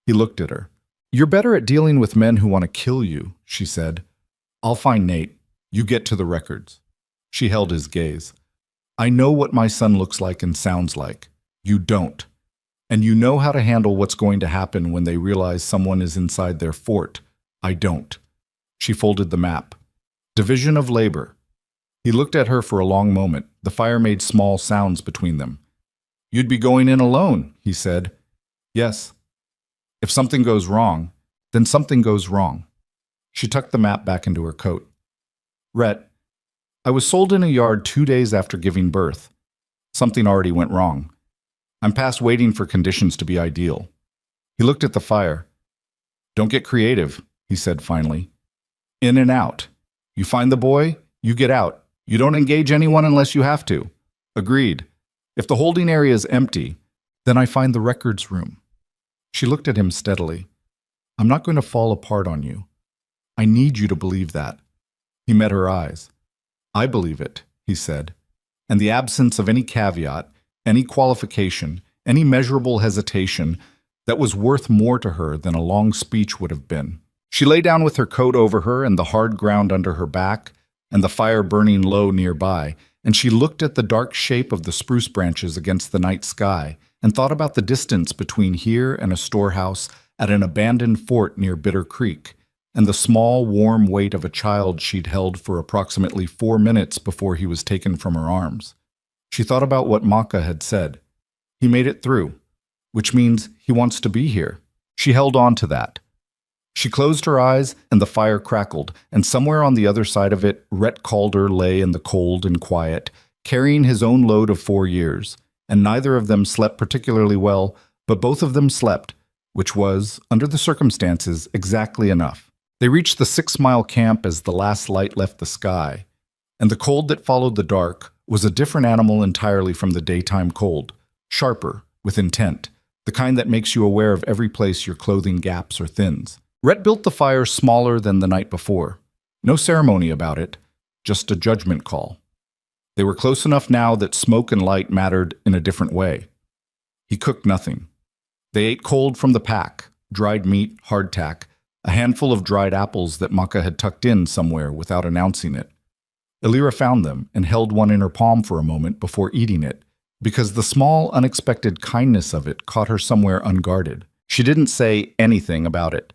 He looked at her. You're better at dealing with men who want to kill you, she said. I'll find Nate. You get to the records. She held his gaze. I know what my son looks like and sounds like. You don't. And you know how to handle what's going to happen when they realize someone is inside their fort. I don't. She folded the map. Division of labor. He looked at her for a long moment. The fire made small sounds between them. You'd be going in alone, he said. Yes. If something goes wrong, then something goes wrong. She tucked the map back into her coat. Rhett, I was sold in a yard 2 days after giving birth. Something already went wrong. I'm past waiting for conditions to be ideal. He looked at the fire. Don't get creative, he said finally. In and out. You find the boy, you get out. You don't engage anyone unless you have to. Agreed. If the holding area is empty, then I find the records room. She looked at him steadily. I'm not going to fall apart on you. I need you to believe that." He met her eyes. "I believe it," he said, and the absence of any caveat, any qualification, any measurable hesitation that was worth more to her than a long speech would have been. She lay down with her coat over her and the hard ground under her back and the fire burning low nearby, and she looked at the dark shape of the spruce branches against the night sky and thought about the distance between here and a storehouse at an abandoned fort near Bitter Creek, and the small, warm weight of a child she'd held for approximately 4 minutes before he was taken from her arms. She thought about what Maka had said. He made it through, which means he wants to be here. She held on to that. She closed her eyes, and the fire crackled, and somewhere on the other side of it, Rhett Calder lay in the cold and quiet, carrying his own load of 4 years, and neither of them slept particularly well, but both of them slept, which was, under the circumstances, exactly enough. They reached the 6-mile camp as the last light left the sky, and the cold that followed the dark was a different animal entirely from the daytime cold, sharper, with intent, the kind that makes you aware of every place your clothing gaps or thins. Rhett built the fire smaller than the night before. No ceremony about it, just a judgment call. They were close enough now that smoke and light mattered in a different way. He cooked nothing. They ate cold from the pack, dried meat, hardtack, a handful of dried apples that Maka had tucked in somewhere without announcing it. Elira found them and held one in her palm for a moment before eating it, because the small, unexpected kindness of it caught her somewhere unguarded. She didn't say anything about it.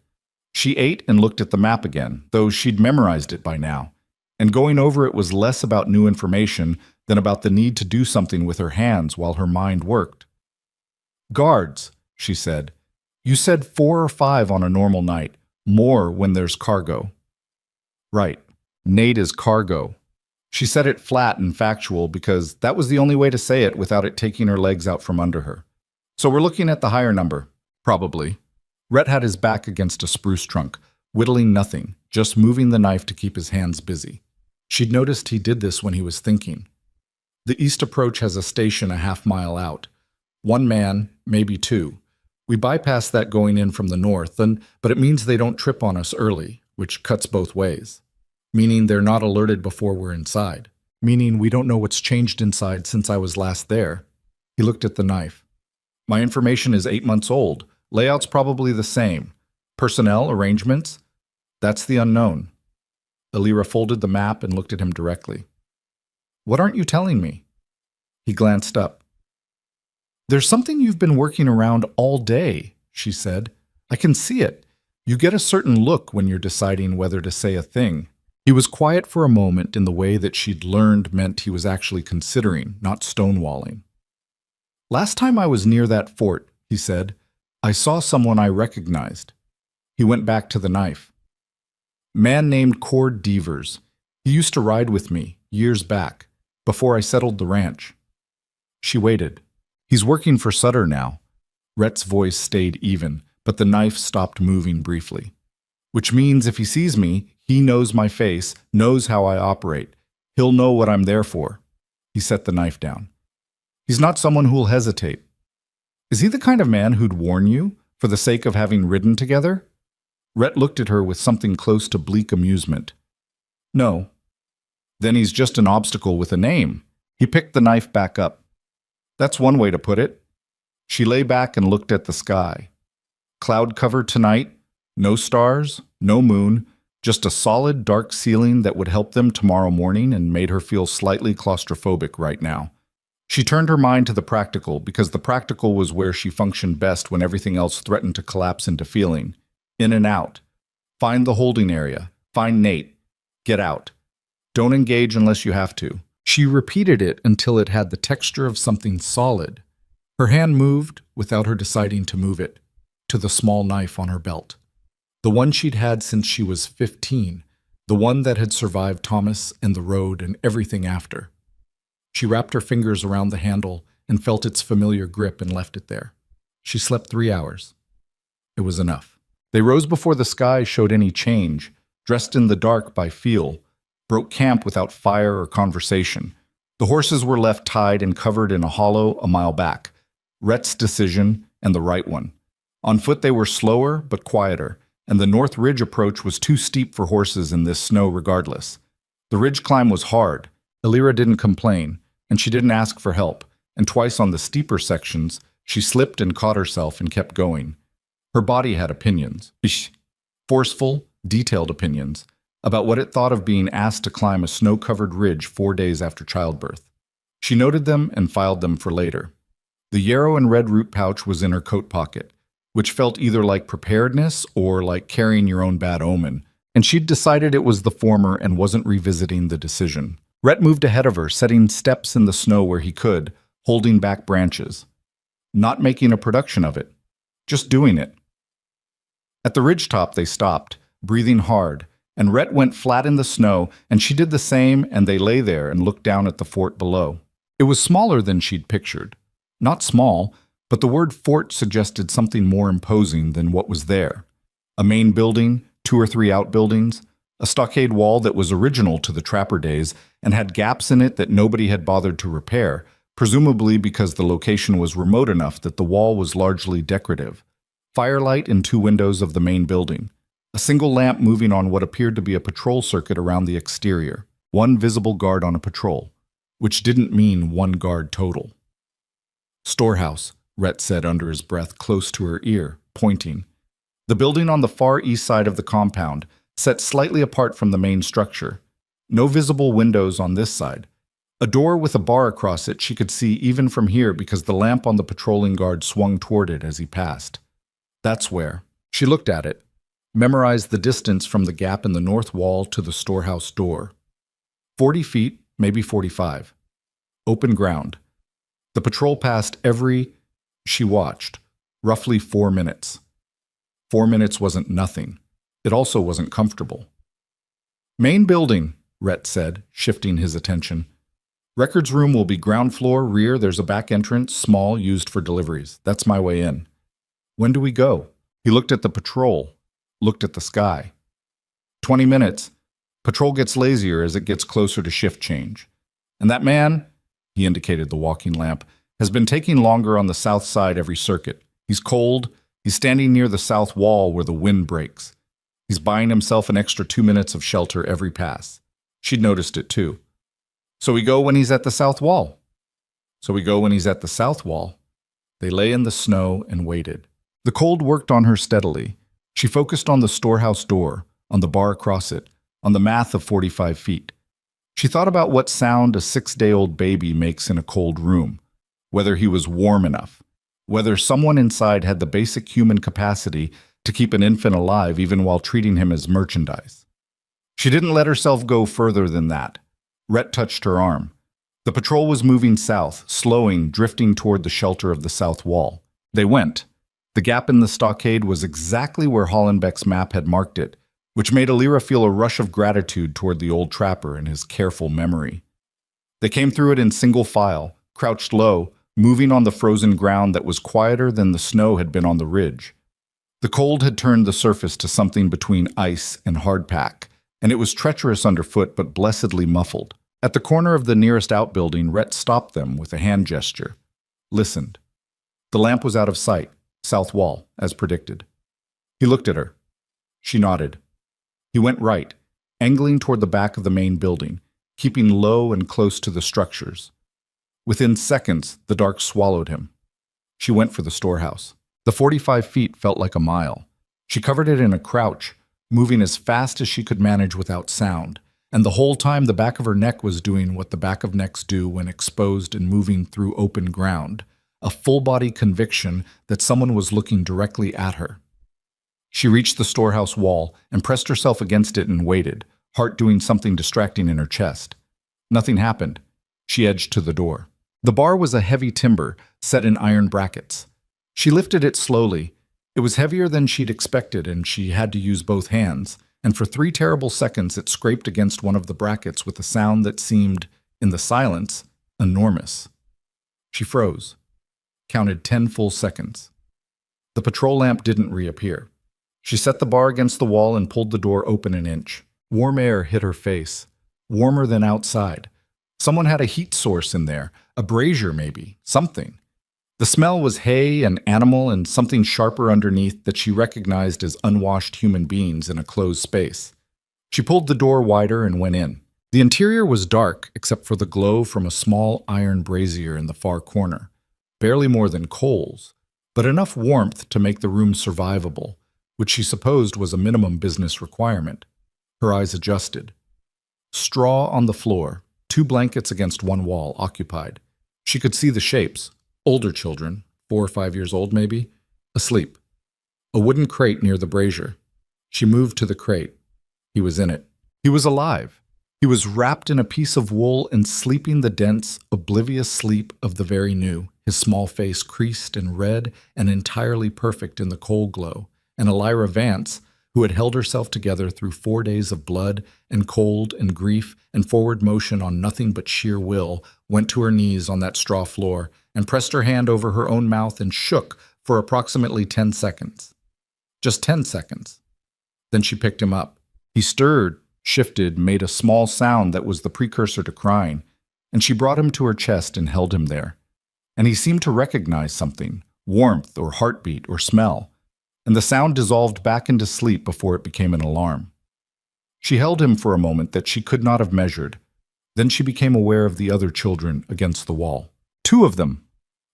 She ate and looked at the map again, though she'd memorized it by now, and going over it was less about new information than about the need to do something with her hands while her mind worked. "Guards," she said. "You said 4 or 5 on a normal night, more when there's cargo." "Right. Nate is cargo." She said it flat and factual because that was the only way to say it without it taking her legs out from under her. "So we're looking at the higher number, probably." Rhett had his back against a spruce trunk, whittling nothing, just moving the knife to keep his hands busy. She'd noticed he did this when he was thinking. The east approach has a station a half-mile out. 1 man, maybe 2. We bypass that going in from the north, but it means they don't trip on us early, which cuts both ways. Meaning they're not alerted before we're inside. Meaning we don't know what's changed inside since I was last there. He looked at the knife. "My information is 8 months old. Layout's probably the same. Personnel, arrangements? That's the unknown." Elira folded the map and looked at him directly. "What aren't you telling me?" He glanced up. "There's something you've been working around all day," she said. "I can see it. You get a certain look when you're deciding whether to say a thing." He was quiet for a moment in the way that she'd learned meant he was actually considering, not stonewalling. "Last time I was near that fort," he said, "I saw someone I recognized." He went back to the knife. "Man named Cord Devers. He used to ride with me, years back, before I settled the ranch." She waited. "He's working for Sutter now." Rhett's voice stayed even, but the knife stopped moving briefly. "Which means if he sees me, he knows my face, knows how I operate. He'll know what I'm there for." He set the knife down. "He's not someone who'll hesitate." "Is he the kind of man who'd warn you, for the sake of having ridden together?" Rhett looked at her with something close to bleak amusement. "No." "Then he's just an obstacle with a name." He picked the knife back up. "That's one way to put it." She lay back and looked at the sky. Cloud cover tonight, no stars, no moon, just a solid dark ceiling that would help them tomorrow morning and made her feel slightly claustrophobic right now. She turned her mind to the practical because the practical was where she functioned best when everything else threatened to collapse into feeling. In and out. Find the holding area. Find Nate. Get out. Don't engage unless you have to. She repeated it until it had the texture of something solid. Her hand moved, without her deciding to move it, to the small knife on her belt. The one she'd had since she was 15, the one that had survived Thomas and the road and everything after. She wrapped her fingers around the handle and felt its familiar grip and left it there. She slept 3 hours. It was enough. They rose before the sky showed any change, dressed in the dark by feel, broke camp without fire or conversation. The horses were left tied and covered in a hollow a mile back. Rhett's decision and the right one. On foot they were slower but quieter, and the North Ridge approach was too steep for horses in this snow regardless. The ridge climb was hard. Elira didn't complain, and she didn't ask for help, and twice on the steeper sections, she slipped and caught herself and kept going. Her body had opinions. Forceful, detailed opinions about what it thought of being asked to climb a snow-covered ridge 4 days after childbirth. She noted them and filed them for later. The yarrow and red root pouch was in her coat pocket, which felt either like preparedness or like carrying your own bad omen, and she'd decided it was the former and wasn't revisiting the decision. Rhett moved ahead of her, setting steps in the snow where he could, holding back branches. Not making a production of it, just doing it. At the ridgetop they stopped, breathing hard, and Rhett went flat in the snow, and she did the same, and they lay there and looked down at the fort below. It was smaller than she'd pictured. Not small, but the word fort suggested something more imposing than what was there. A main building, 2 or 3 outbuildings, a stockade wall that was original to the trapper days and had gaps in it that nobody had bothered to repair, presumably because the location was remote enough that the wall was largely decorative. Firelight in 2 windows of the main building. A single lamp moving on what appeared to be a patrol circuit around the exterior. 1 visible guard on a patrol, which didn't mean 1 guard total. Storehouse, Rhett said under his breath close to her ear, pointing. The building on the far east side of the compound, set slightly apart from the main structure. No visible windows on this side. A door with a bar across it she could see even from here because the lamp on the patrolling guard swung toward it as he passed. That's where. She looked at it, memorized the distance from the gap in the north wall to the storehouse door. 40 feet, maybe 45. Open ground. The patrol passed she watched, roughly 4 minutes. 4 minutes wasn't nothing. It also wasn't comfortable. Main building, Rhett said, shifting his attention. Records room will be ground floor, rear, there's a back entrance, small, used for deliveries. That's my way in. When do we go? He looked at the patrol, looked at the sky. 20 minutes. Patrol gets lazier as it gets closer to shift change. And that man, he indicated the walking lamp, has been taking longer on the south side every circuit. He's cold. He's standing near the south wall where the wind breaks. He's buying himself an extra 2 minutes of shelter every pass. She'd noticed it too. So we go when he's at the south wall. They lay in the snow and waited. The cold worked on her steadily. She focused on the storehouse door, on the bar across it, on the math of 45 feet. She thought about what sound a 6-day-old baby makes in a cold room, whether he was warm enough, whether someone inside had the basic human capacity to keep an infant alive even while treating him as merchandise. She didn't let herself go further than that. Rhett touched her arm. The patrol was moving south, slowing, drifting toward the shelter of the south wall. They went. The gap in the stockade was exactly where Hollenbeck's map had marked it, which made Elira feel a rush of gratitude toward the old trapper and his careful memory. They came through it in single file, crouched low, moving on the frozen ground that was quieter than the snow had been on the ridge. The cold had turned the surface to something between ice and hardpack, and it was treacherous underfoot but blessedly muffled. At the corner of the nearest outbuilding, Rhett stopped them with a hand gesture. Listened. The lamp was out of sight, south wall, as predicted. He looked at her. She nodded. He went right, angling toward the back of the main building, keeping low and close to the structures. Within seconds, the dark swallowed him. She went for the storehouse. The 45 feet felt like a mile. She covered it in a crouch, moving as fast as she could manage without sound, and the whole time the back of her neck was doing what the back of necks do when exposed and moving through open ground, a full-body conviction that someone was looking directly at her. She reached the storehouse wall and pressed herself against it and waited, heart doing something distracting in her chest. Nothing happened. She edged to the door. The bar was a heavy timber, set in iron brackets. She lifted it slowly. It was heavier than she'd expected, and she had to use both hands, and for 3 terrible seconds it scraped against one of the brackets with a sound that seemed, in the silence, enormous. She froze, counted 10 full seconds. The patrol lamp didn't reappear. She set the bar against the wall and pulled the door open an inch. Warm air hit her face, warmer than outside. Someone had a heat source in there, a brazier maybe, something. The smell was hay and animal and something sharper underneath that she recognized as unwashed human beings in a closed space. She pulled the door wider and went in. The interior was dark except for the glow from a small iron brazier in the far corner, barely more than coals, but enough warmth to make the room survivable, which she supposed was a minimum business requirement. Her eyes adjusted. Straw on the floor, 2 blankets against one wall, occupied. She could see the shapes. Older children, 4 or 5 years old maybe, asleep. A wooden crate near the brazier. She moved to the crate. He was in it. He was alive. He was wrapped in a piece of wool and sleeping the dense, oblivious sleep of the very new, his small face creased and red and entirely perfect in the coal glow, and Elira Vance, who had held herself together through 4 days of blood and cold and grief and forward motion on nothing but sheer will, went to her knees on that straw floor and pressed her hand over her own mouth and shook for approximately 10 seconds. Just 10 seconds. Then she picked him up. He stirred, shifted, made a small sound that was the precursor to crying, and she brought him to her chest and held him there. And he seemed to recognize something, warmth or heartbeat or smell, and the sound dissolved back into sleep before it became an alarm. She held him for a moment that she could not have measured. Then she became aware of the other children against the wall. 2 of them.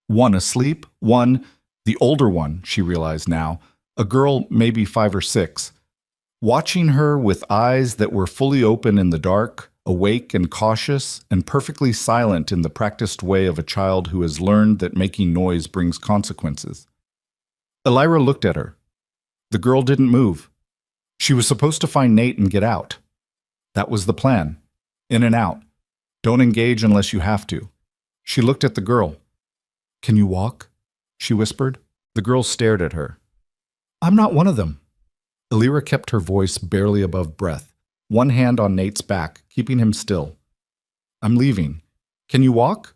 One asleep, one, the older one, she realized now, a girl maybe 5 or 6, watching her with eyes that were fully open in the dark, awake and cautious, and perfectly silent in the practiced way of a child who has learned that making noise brings consequences. Elira looked at her. The girl didn't move. She was supposed to find Nate and get out. That was the plan. In and out. Don't engage unless you have to. She looked at the girl. "Can you walk?" she whispered. The girl stared at her. "I'm not one of them." Elira kept her voice barely above breath, one hand on Nate's back, keeping him still. "I'm leaving. Can you walk?"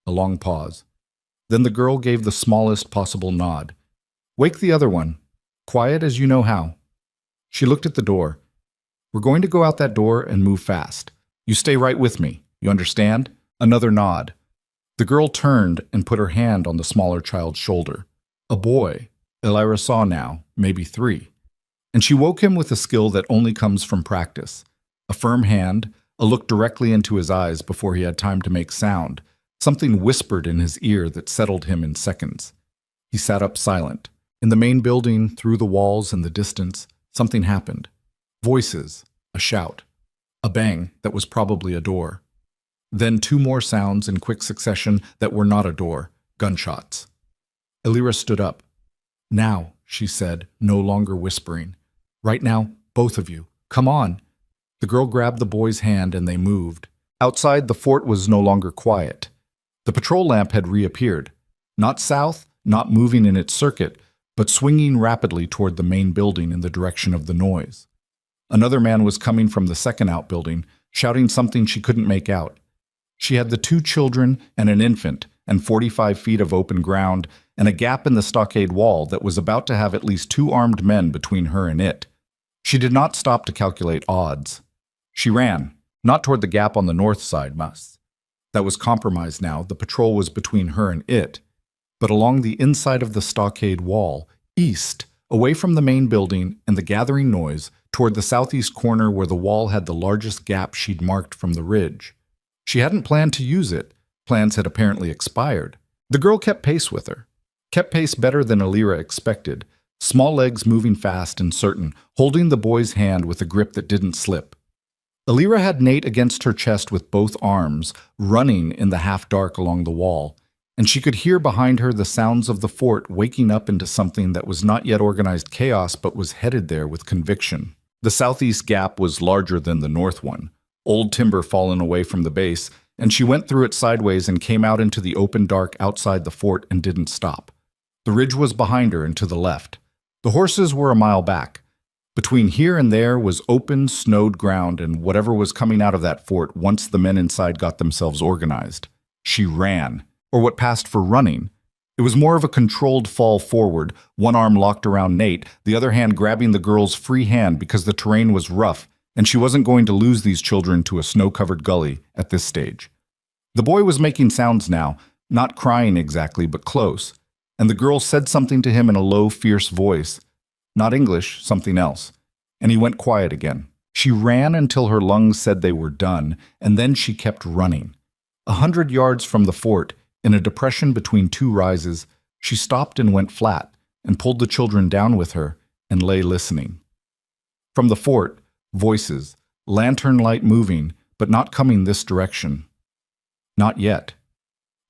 A long pause. Then the girl gave the smallest possible nod. "Wake the other one. Quiet as you know how." She looked at the door. "We're going to go out that door and move fast. You stay right with me. You understand?" Another nod. The girl turned and put her hand on the smaller child's shoulder. A boy, Elira saw now, maybe 3. And she woke him with a skill that only comes from practice. A firm hand, a look directly into his eyes before he had time to make sound, something whispered in his ear that settled him in seconds. He sat up silent. In the main building, through the walls in the distance, something happened. Voices, a shout, a bang that was probably a door. Then 2 more sounds in quick succession that were not a door, gunshots. Elira stood up. "Now," she said, no longer whispering. "Right now, both of you. Come on." The girl grabbed the boy's hand and they moved. Outside, the fort was no longer quiet. The patrol lamp had reappeared. Not south, not moving in its circuit, but swinging rapidly toward the main building in the direction of the noise. Another man was coming from the second outbuilding, shouting something she couldn't make out. She had the 2 children and an infant, and 45 feet of open ground, and a gap in the stockade wall that was about to have at least 2 armed men between her and it. She did not stop to calculate odds. She ran, not toward the gap on the north side, that was compromised now, the patrol was between her and it, but along the inside of the stockade wall, east, away from the main building and the gathering noise, toward the southeast corner where the wall had the largest gap she'd marked from the ridge. She hadn't planned to use it. Plans had apparently expired. The girl kept pace with her. Kept pace better than Elira expected, small legs moving fast and certain, holding the boy's hand with a grip that didn't slip. Elira had Nate against her chest with both arms, running in the half-dark along the wall, and she could hear behind her the sounds of the fort waking up into something that was not yet organized chaos but was headed there with conviction. The southeast gap was larger than the north one, old timber fallen away from the base, and she went through it sideways and came out into the open dark outside the fort and didn't stop. The ridge was behind her and to the left. The horses were a mile back. Between here and there was open, snowed ground and whatever was coming out of that fort once the men inside got themselves organized. She ran, or what passed for running. It was more of a controlled fall forward, one arm locked around Nate, the other hand grabbing the girl's free hand because the terrain was rough, and she wasn't going to lose these children to a snow-covered gully at this stage. The boy was making sounds now, Not crying exactly, but close. And the girl said something to him in a low, fierce voice. Not English, something else. And he went quiet again. She ran until her lungs said they were done, and then she kept running. 100 yards from the fort, in a depression between two rises, she stopped and went flat, and pulled the children down with her, and lay listening. From the fort, voices, lantern light moving, but not coming this direction. Not yet.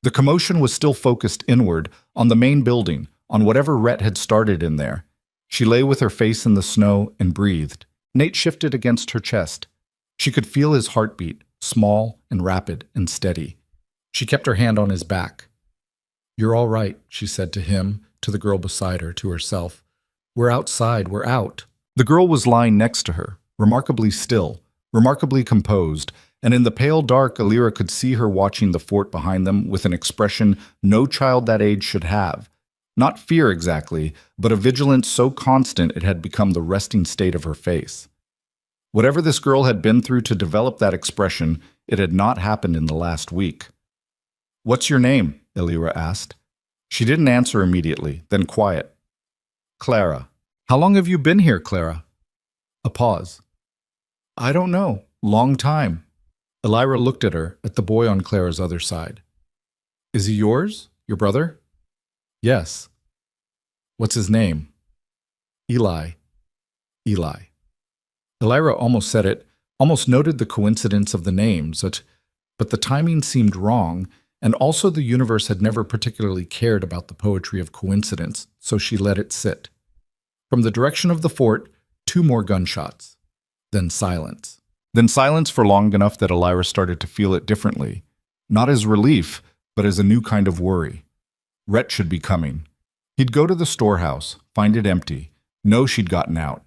The commotion was still focused inward, on the main building, on whatever Rhett had started in there. She lay with her face in the snow and breathed. Nate shifted against her chest. She could feel his heartbeat, small and rapid and steady. She kept her hand on his back. "You're all right," she said to him, to the girl beside her, to herself. "We're outside, we're out." The girl was lying next to her, remarkably still, remarkably composed, and in the pale dark Alira could see her watching the fort behind them with an expression no child that age should have. Not fear exactly, but a vigilance so constant it had become the resting state of her face. Whatever this girl had been through to develop that expression, it had not happened in the last week. "What's your name?" Alira asked. She didn't answer immediately, then quiet. "Clara." "How long have you been here, Clara?" A pause. "I don't know. Long time." Alira looked at her, at the boy on Clara's other side. "Is he yours? Your brother?" "Yes." "What's his name?" "Eli." Eli. Alira almost said it, almost noted the coincidence of the names, but the timing seemed wrong, and also the universe had never particularly cared about the poetry of coincidence, so she let it sit. From the direction of the fort, 2 more gunshots. Then silence. Then silence for long enough that Alira started to feel it differently. Not as relief, but as a new kind of worry. Rhett should be coming. He'd go to the storehouse, find it empty, know she'd gotten out.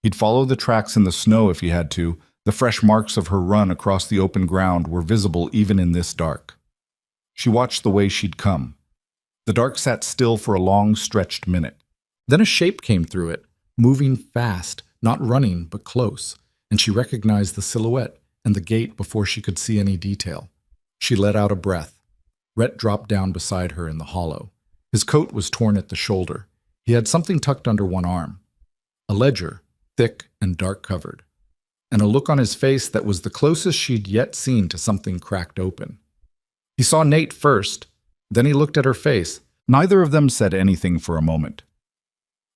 He'd follow the tracks in the snow if he had to. The fresh marks of her run across the open ground were visible even in this dark. She watched the way she'd come. The dark sat still for a long, stretched minute. Then a shape came through it, moving fast, not running, but close, and she recognized the silhouette and the gait before she could see any detail. She let out a breath. Rhett dropped down beside her in the hollow. His coat was torn at the shoulder. He had something tucked under one arm. A ledger, thick and dark-covered, and a look on his face that was the closest she'd yet seen to something cracked open. He saw Nate first, then he looked at her face. Neither of them said anything for a moment.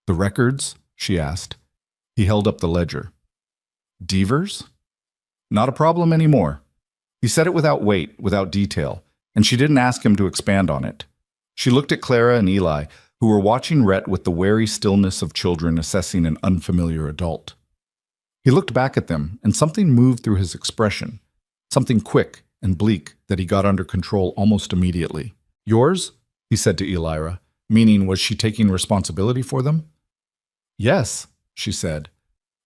"The records?" she asked. He held up the ledger. "Devers?" "Not a problem anymore." He said it without weight, without detail, and she didn't ask him to expand on it. She looked at Clara and Eli, who were watching Rhett with the wary stillness of children assessing an unfamiliar adult. He looked back at them, and something moved through his expression, something quick and bleak that he got under control almost immediately. "Yours?" he said to Elira, meaning was she taking responsibility for them? "Yes," she said.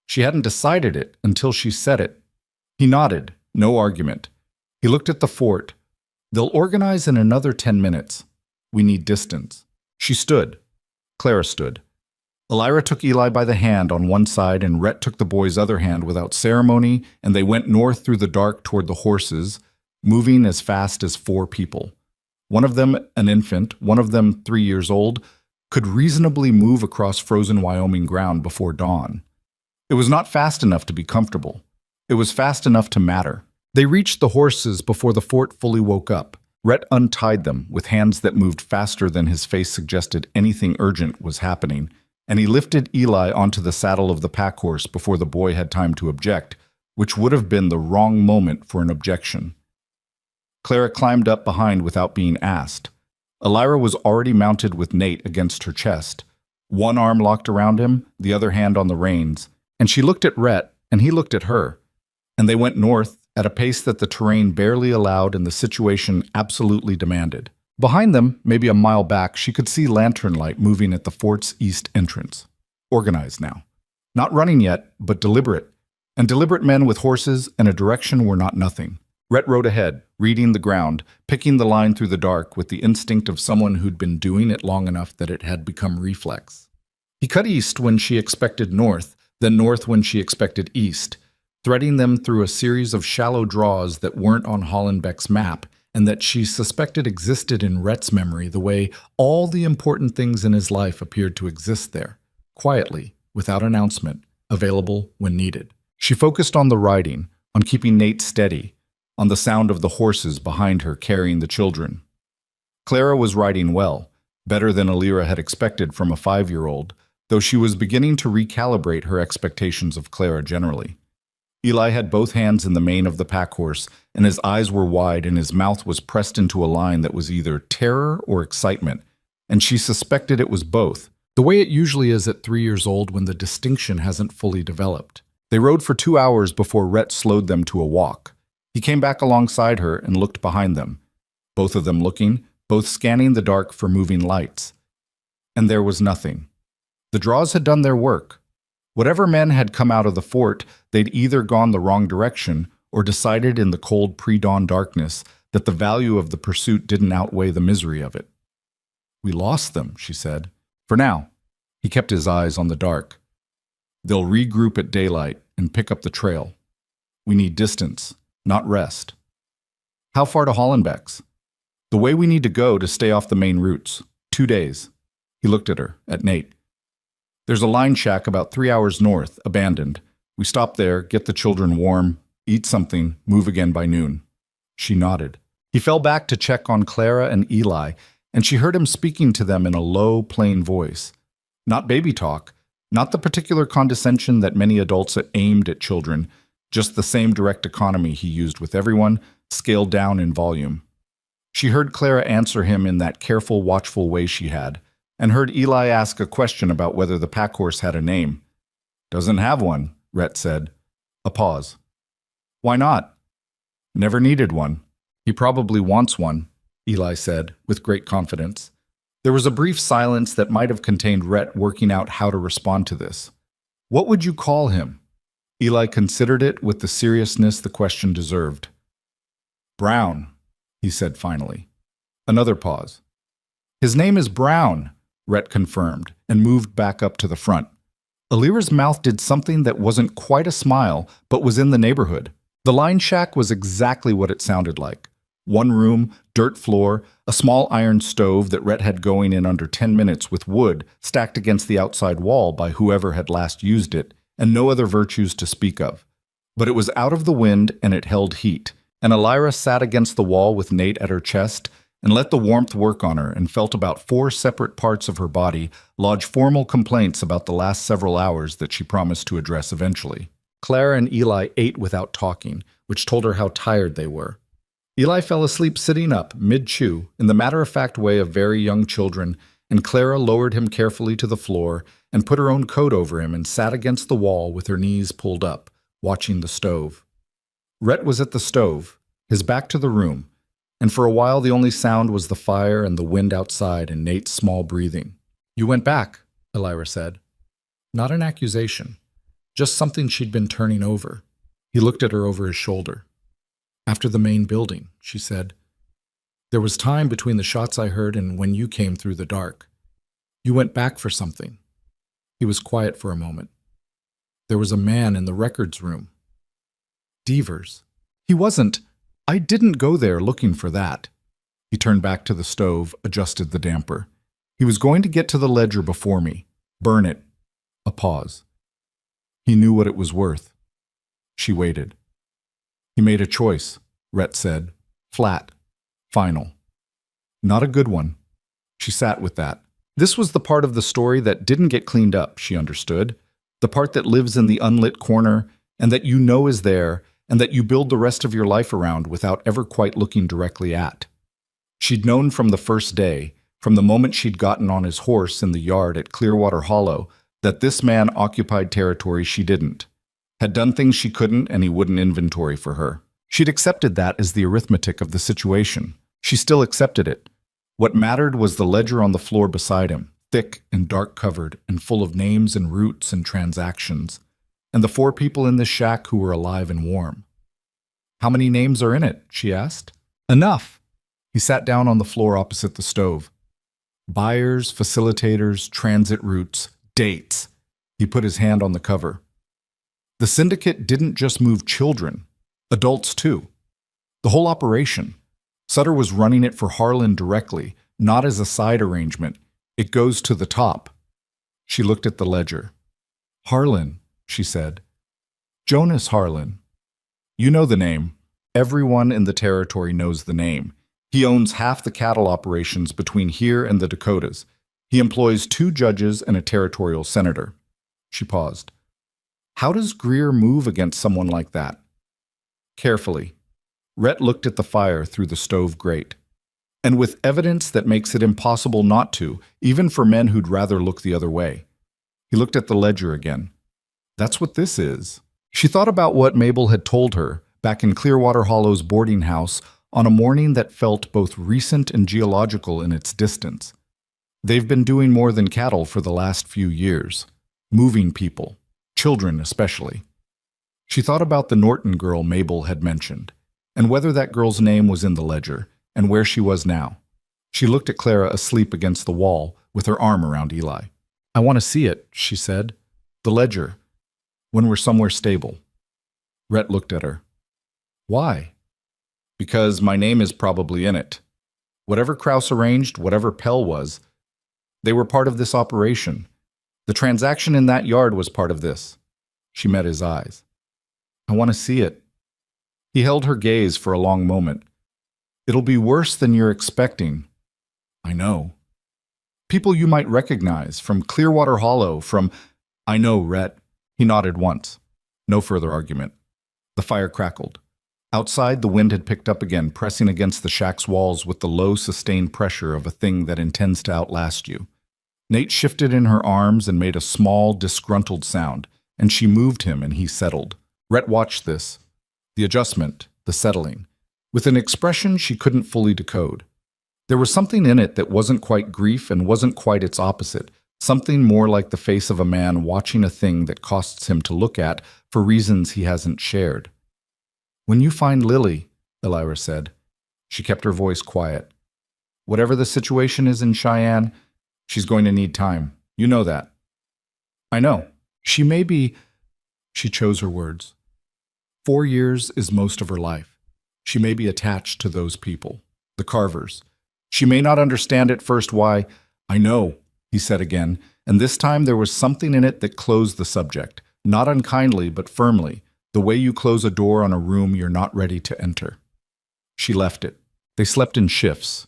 She hadn't decided it until she said it. He nodded, no argument. He looked at the fort. "They'll organize in another 10 minutes. We need distance." She stood. Clara stood. Elira took Eli by the hand on one side and Rhett took the boy's other hand without ceremony, and they went north through the dark toward the horses, moving as fast as 4 people. One of them, an infant, one of them 3 years old, could reasonably move across frozen Wyoming ground before dawn. It was not fast enough to be comfortable. It was fast enough to matter. They reached the horses before the fort fully woke up. Rhett untied them with hands that moved faster than his face suggested anything urgent was happening, and he lifted Eli onto the saddle of the pack horse before the boy had time to object, which would have been the wrong moment for an objection. Clara climbed up behind without being asked. Elira was already mounted with Nate against her chest, one arm locked around him, the other hand on the reins, and she looked at Rhett, and he looked at her, and they went north at a pace that the terrain barely allowed and the situation absolutely demanded. Behind them, maybe a mile back, she could see lantern light moving at the fort's east entrance. Organized now. Not running yet, but deliberate. And deliberate men with horses and a direction were not nothing. Rhett rode ahead, reading the ground, picking the line through the dark with the instinct of someone who'd been doing it long enough that it had become reflex. He cut east when she expected north, then north when she expected east, threading them through a series of shallow draws that weren't on Hollenbeck's map and that she suspected existed in Rhett's memory the way all the important things in his life appeared to exist there, quietly, without announcement, available when needed. She focused on the riding, on keeping Nate steady, on the sound of the horses behind her carrying the children. Clara was riding well, better than Alira had expected from a 5-year-old, though she was beginning to recalibrate her expectations of Clara generally. Eli had both hands in the mane of the pack horse, and his eyes were wide and his mouth was pressed into a line that was either terror or excitement, and she suspected it was both, the way it usually is at 3 years old when the distinction hasn't fully developed. They rode for 2 hours before Rhett slowed them to a walk. He came back alongside her and looked behind them, both of them looking, both scanning the dark for moving lights. And there was nothing. The draws had done their work. Whatever men had come out of the fort, they'd either gone the wrong direction or decided in the cold pre-dawn darkness that the value of the pursuit didn't outweigh the misery of it. "We lost them," she said. "For now." He kept his eyes on the dark. "They'll regroup at daylight and pick up the trail. We need distance, not rest." "How far to Hollenbeck's?" "The way we need to go to stay off the main routes. 2 days." He looked at her, at Nate. "There's a line shack about 3 hours north, abandoned. We stop there, get the children warm, eat something, move again by noon." She nodded. He fell back to check on Clara and Eli, and she heard him speaking to them in a low, plain voice. Not baby talk, not the particular condescension that many adults had aimed at children, just the same direct economy he used with everyone, scaled down in volume. She heard Clara answer him in that careful, watchful way she had, and heard Eli ask a question about whether the pack horse had a name. "Doesn't have one," Rhett said. A pause. "Why not?" "Never needed one." "He probably wants one," Eli said, with great confidence. There was a brief silence that might have contained Rhett working out how to respond to this. "What would you call him?" Eli considered it with the seriousness the question deserved. "Brown," he said finally. Another pause. "His name is Brown," Rhett confirmed, and moved back up to the front. Alira's mouth did something that wasn't quite a smile, but was in the neighborhood. The line shack was exactly what it sounded like. 1 room, dirt floor, a small iron stove that Rhett had going in under 10 minutes with wood stacked against the outside wall by whoever had last used it, and no other virtues to speak of. But it was out of the wind and it held heat, and Alira sat against the wall with Nate at her chest and let the warmth work on her and felt about 4 separate parts of her body lodge formal complaints about the last several hours that she promised to address eventually. Clara and Eli ate without talking, which told her how tired they were. Eli fell asleep sitting up, mid-chew, in the matter-of-fact way of very young children, and Clara lowered him carefully to the floor and put her own coat over him and sat against the wall with her knees pulled up, watching the stove. Rhett was at the stove, his back to the room, and for a while the only sound was the fire and the wind outside and Nate's small breathing. "You went back," Alira said. Not an accusation, just something she'd been turning over. He looked at her over his shoulder. "After the main building," she said. "There was time between the shots I heard and when you came through the dark. You went back for something." He was quiet for a moment. "There was a man in the records room." "Devers." "He wasn't. I didn't go there looking for that." He turned back to the stove, adjusted the damper. "He was going to get to the ledger before me. Burn it." A pause. "He knew what it was worth." She waited. "He made a choice," Rhett said. Flat. Final. "Not a good one." She sat with that. This was the part of the story that didn't get cleaned up, she understood. The part that lives in the unlit corner, and that you know is there, and that you build the rest of your life around without ever quite looking directly at. She'd known from the first day, from the moment she'd gotten on his horse in the yard at Clearwater Hollow, that this man occupied territory she didn't, had done things she couldn't, and he wouldn't inventory for her. She'd accepted that as the arithmetic of the situation. She still accepted it. What mattered was the ledger on the floor beside him, thick and dark-covered and full of names and routes and transactions, and the 4 people in this shack who were alive and warm. "How many names are in it?" she asked. "Enough." He sat down on the floor opposite the stove. "Buyers, facilitators, transit routes, dates." He put his hand on the cover. "The syndicate didn't just move children, adults too. The whole operation. Sutter was running it for Harlan directly, not as a side arrangement. It goes to the top. She looked at the ledger. Harlan, she said. Jonas Harlan. You know the name. Everyone in the territory knows the name. He owns half the cattle operations between here and the Dakotas. He employs 2 judges and a territorial senator. She paused. How does Greer move against someone like that? Carefully. Rhett looked at the fire through the stove grate. And with evidence that makes it impossible not to, even for men who'd rather look the other way. He looked at the ledger again. That's what this is. She thought about what Mabel had told her back in Clearwater Hollow's boarding house on a morning that felt both recent and geological in its distance. They've been doing more than cattle for the last few years. Moving people. Children especially. She thought about the Norton girl Mabel had mentioned, and whether that girl's name was in the ledger, and where she was now. She looked at Clara asleep against the wall, with her arm around Eli. I want to see it, she said. The ledger. When we're somewhere stable. Rhett looked at her. Why? Because my name is probably in it. Whatever Krause arranged, whatever Pell was, they were part of this operation. The transaction in that yard was part of this. She met his eyes. I want to see it. He held her gaze for a long moment. It'll be worse than you're expecting. I know. People you might recognize, from Clearwater Hollow, from... I know, Rhett. He nodded once. No further argument. The fire crackled. Outside, the wind had picked up again, pressing against the shack's walls with the low, sustained pressure of a thing that intends to outlast you. Nate shifted in her arms and made a small, disgruntled sound, and she moved him and he settled. Rhett watched this. The adjustment, the settling, with an expression she couldn't fully decode. There was something in it that wasn't quite grief and wasn't quite its opposite, something more like the face of a man watching a thing that costs him to look at for reasons he hasn't shared. When you find Lily, Elira said. She kept her voice quiet. Whatever the situation is in Cheyenne, she's going to need time. You know that. I know. She may be... She chose her words. 4 years is most of her life. She may be attached to those people, the Carvers. She may not understand at first why... I know, he said again, and this time there was something in it that closed the subject, not unkindly but firmly, the way you close a door on a room you're not ready to enter. She left it. They slept in shifts.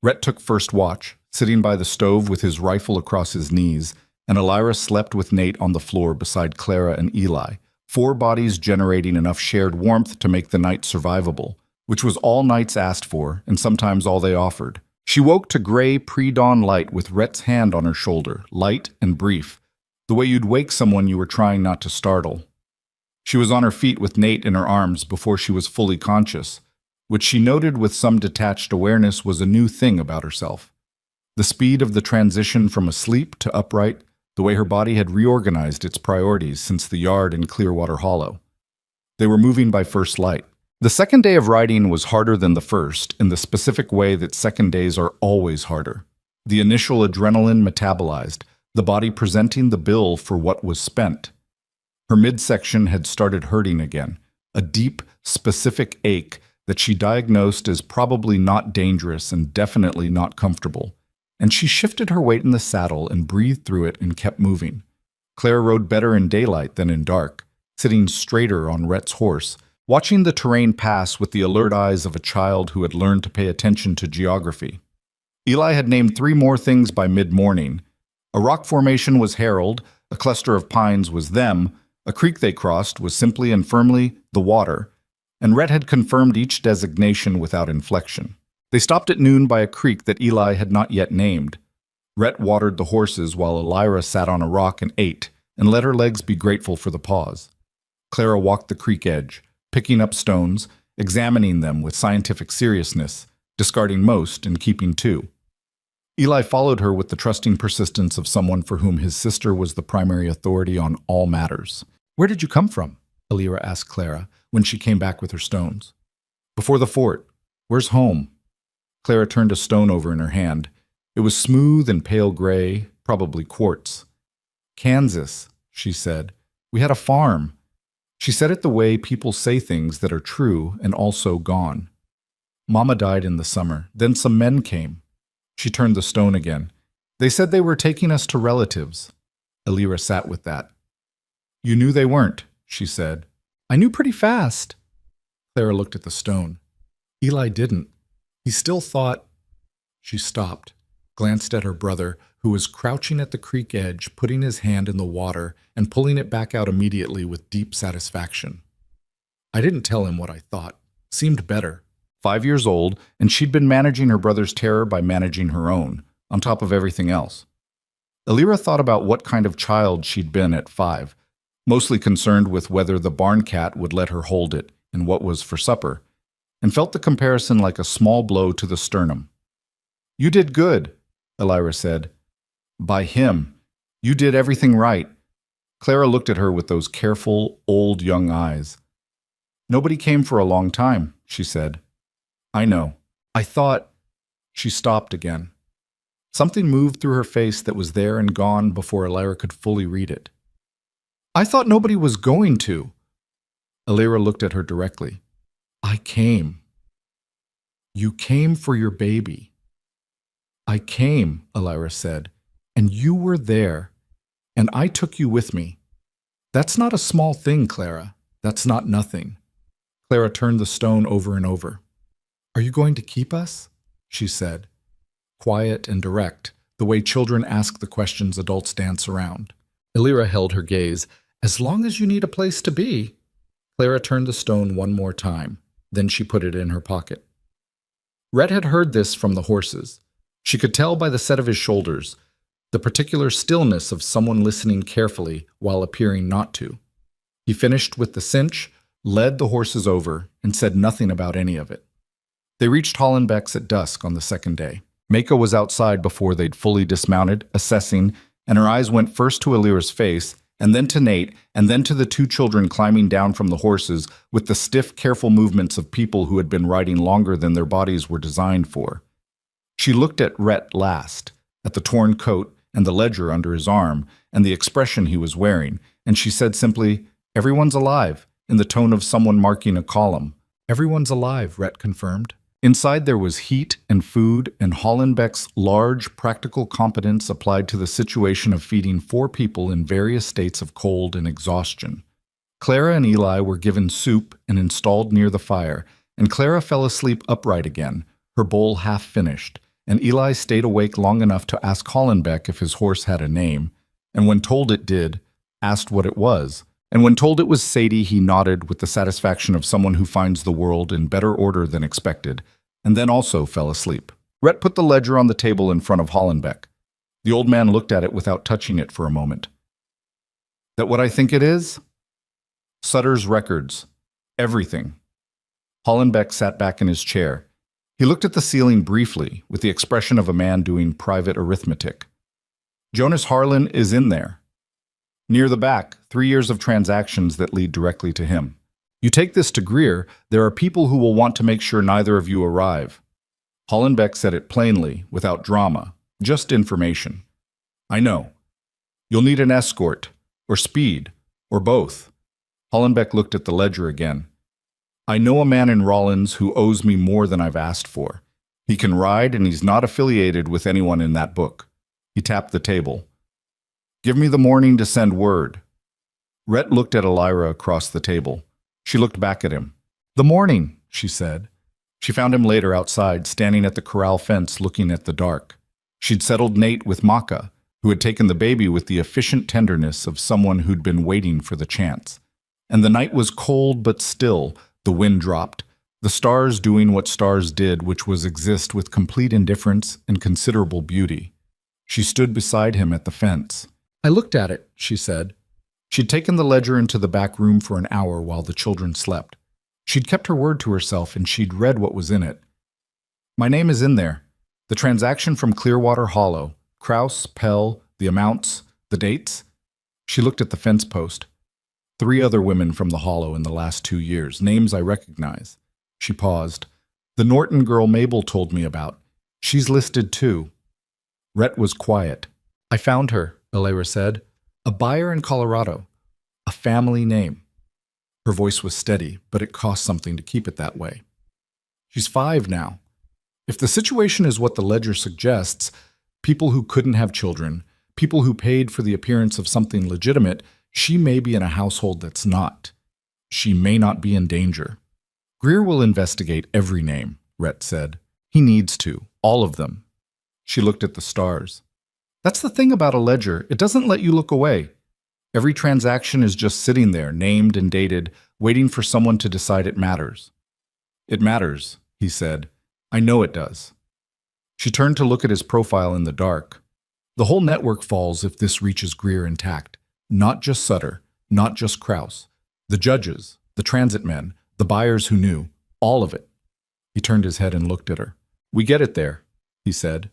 Rhett took first watch, sitting by the stove with his rifle across his knees, and Elira slept with Nate on the floor beside Clara and Eli, 4 bodies generating enough shared warmth to make the night survivable, which was all nights asked for and sometimes all they offered. She woke to gray pre-dawn light with Rhett's hand on her shoulder, light and brief, the way you'd wake someone you were trying not to startle. She was on her feet with Nate in her arms before she was fully conscious, which she noted with some detached awareness was a new thing about herself. The speed of the transition from asleep to upright, the way her body had reorganized its priorities since the yard in Clearwater Hollow. They were moving by first light. The second day of riding was harder than the first, in the specific way that second days are always harder. The initial adrenaline metabolized, the body presenting the bill for what was spent. Her midsection had started hurting again, a deep, specific ache that she diagnosed as probably not dangerous and definitely not comfortable. And she shifted her weight in the saddle and breathed through it and kept moving. Claire rode better in daylight than in dark, sitting straighter on Rhett's horse, watching the terrain pass with the alert eyes of a child who had learned to pay attention to geography. Eli had named 3 more things by mid-morning. A rock formation was Harold, a cluster of pines was them, a creek they crossed was simply and firmly the water, and Rhett had confirmed each designation without inflection. They stopped at noon by a creek that Eli had not yet named. Rhett watered the horses while Elira sat on a rock and ate, and let her legs be grateful for the pause. Clara walked the creek edge, picking up stones, examining them with scientific seriousness, discarding most and keeping 2. Eli followed her with the trusting persistence of someone for whom his sister was the primary authority on all matters. Where did you come from? Elira asked Clara when she came back with her stones. Before the fort. Where's home? Clara turned a stone over in her hand. It was smooth and pale gray, probably quartz. Kansas, she said. We had a farm. She said it the way people say things that are true and also gone. Mama died in the summer. Then some men came. She turned the stone again. They said they were taking us to relatives. Elira sat with that. You knew they weren't, she said. I knew pretty fast. Clara looked at the stone. Eli didn't. He still thought. She stopped, glanced at her brother, who was crouching at the creek edge, putting his hand in the water and pulling it back out immediately with deep satisfaction. I didn't tell him what I thought. Seemed better. 5 years old, and she'd been managing her brother's terror by managing her own, on top of everything else. Elira thought about what kind of child she'd been at 5, mostly concerned with whether the barn cat would let her hold it and what was for supper, and felt the comparison like a small blow to the sternum. You did good, Elira said. By him. You did everything right. Clara looked at her with those careful, old young eyes. Nobody came for a long time, she said. I know. I thought. She stopped again. Something moved through her face that was there and gone before Elira could fully read it. I thought nobody was going to. Elira looked at her directly. I came. You came for your baby. I came, Elira said, and you were there, and I took you with me. That's not a small thing, Clara. That's not nothing. Clara turned the stone over and over. Are you going to keep us? She said. Quiet and direct, the way children ask the questions adults dance around. Elira held her gaze. As long as you need a place to be. Clara turned the stone one more time. Then she put it in her pocket. Rhett had heard this from the horses. She could tell by the set of his shoulders, the particular stillness of someone listening carefully while appearing not to. He finished with the cinch, led the horses over, and said nothing about any of it. They reached Hollenbeck's at dusk on the second day. Mako was outside before they'd fully dismounted, assessing, and her eyes went first to Elira's face, and then to Nate, and then to the 2 children climbing down from the horses with the stiff, careful movements of people who had been riding longer than their bodies were designed for. She looked at Rhett last, at the torn coat and the ledger under his arm, and the expression he was wearing, and she said simply, Everyone's alive, in the tone of someone marking a column. Everyone's alive, Rhett confirmed. Inside there was heat and food and Hollenbeck's large, practical competence applied to the situation of feeding 4 people in various states of cold and exhaustion. Clara and Eli were given soup and installed near the fire, and Clara fell asleep upright again, her bowl half finished, and Eli stayed awake long enough to ask Hollenbeck if his horse had a name, and when told it did, asked what it was. And when told it was Sadie, he nodded with the satisfaction of someone who finds the world in better order than expected, and then also fell asleep. Rhett put the ledger on the table in front of Hollenbeck. The old man looked at it without touching it for a moment. That what I think it is? Sutter's records. Everything. Hollenbeck sat back in his chair. He looked at the ceiling briefly, with the expression of a man doing private arithmetic. Jonas Harlan is in there. Near the back, 3 years of transactions that lead directly to him. You take this to Greer, there are people who will want to make sure neither of you arrive. Hollenbeck said it plainly, without drama, just information. I know. You'll need an escort, or speed, or both. Hollenbeck looked at the ledger again. I know a man in Rollins who owes me more than I've asked for. He can ride, and he's not affiliated with anyone in that book. He tapped the table. Give me the morning to send word. Rhett looked at Elira across the table. She looked back at him. The morning, she said. She found him later outside, standing at the corral fence looking at the dark. She'd settled Nate with Maka, who had taken the baby with the efficient tenderness of someone who'd been waiting for the chance. And the night was cold but still, the wind dropped, the stars doing what stars did, which was exist with complete indifference and considerable beauty. She stood beside him at the fence. I looked at it, she said. She'd taken the ledger into the back room for an hour while the children slept. She'd kept her word to herself, and she'd read what was in it. My name is in there. The transaction from Clearwater Hollow. Kraus, Pell, the amounts, the dates. She looked at the fence post. 3 other women from the Hollow in the last 2 years, names I recognize. She paused. The Norton girl Mabel told me about. She's listed too. Rhett was quiet. I found her, Elira said. A buyer in Colorado. A family name. Her voice was steady, but it cost something to keep it that way. She's 5 now. If the situation is what the ledger suggests, people who couldn't have children, people who paid for the appearance of something legitimate, she may be in a household that's not. She may not be in danger. Greer will investigate every name, Rhett said. He needs to, all of them. She looked at the stars. That's the thing about a ledger, it doesn't let you look away. Every transaction is just sitting there, named and dated, waiting for someone to decide it matters. It matters, he said. I know it does. She turned to look at his profile in the dark. The whole network falls if this reaches Greer intact. Not just Sutter, not just Krause. The judges, the transit men, the buyers who knew, all of it. He turned his head and looked at her. We get it there, he said.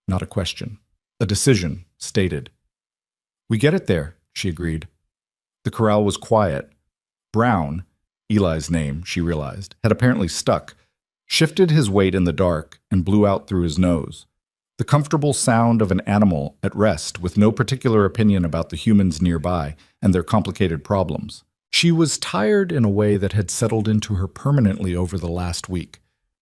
Not a question. A decision, stated. We get it there, she agreed. The corral was quiet. Brown, Eli's name, she realized, had apparently stuck, shifted his weight in the dark, and blew out through his nose. The comfortable sound of an animal at rest with no particular opinion about the humans nearby and their complicated problems. She was tired in a way that had settled into her permanently over the last week.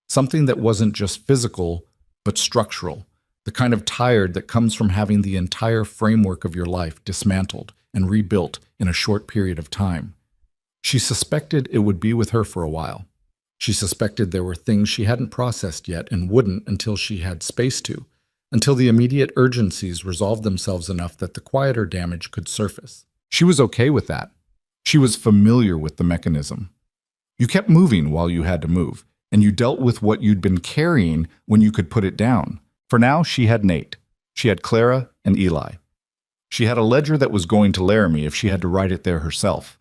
Something that wasn't just physical, but structural. The kind of tired that comes from having the entire framework of your life dismantled and rebuilt in a short period of time. She suspected it would be with her for a while. She suspected there were things she hadn't processed yet and wouldn't until she had space to, until the immediate urgencies resolved themselves enough that the quieter damage could surface. She was okay with that. She was familiar with the mechanism. You kept moving while you had to move, and you dealt with what you'd been carrying when you could put it down. For now, she had Nate. She had Clara and Eli. She had a ledger that was going to Laramie if she had to write it there herself.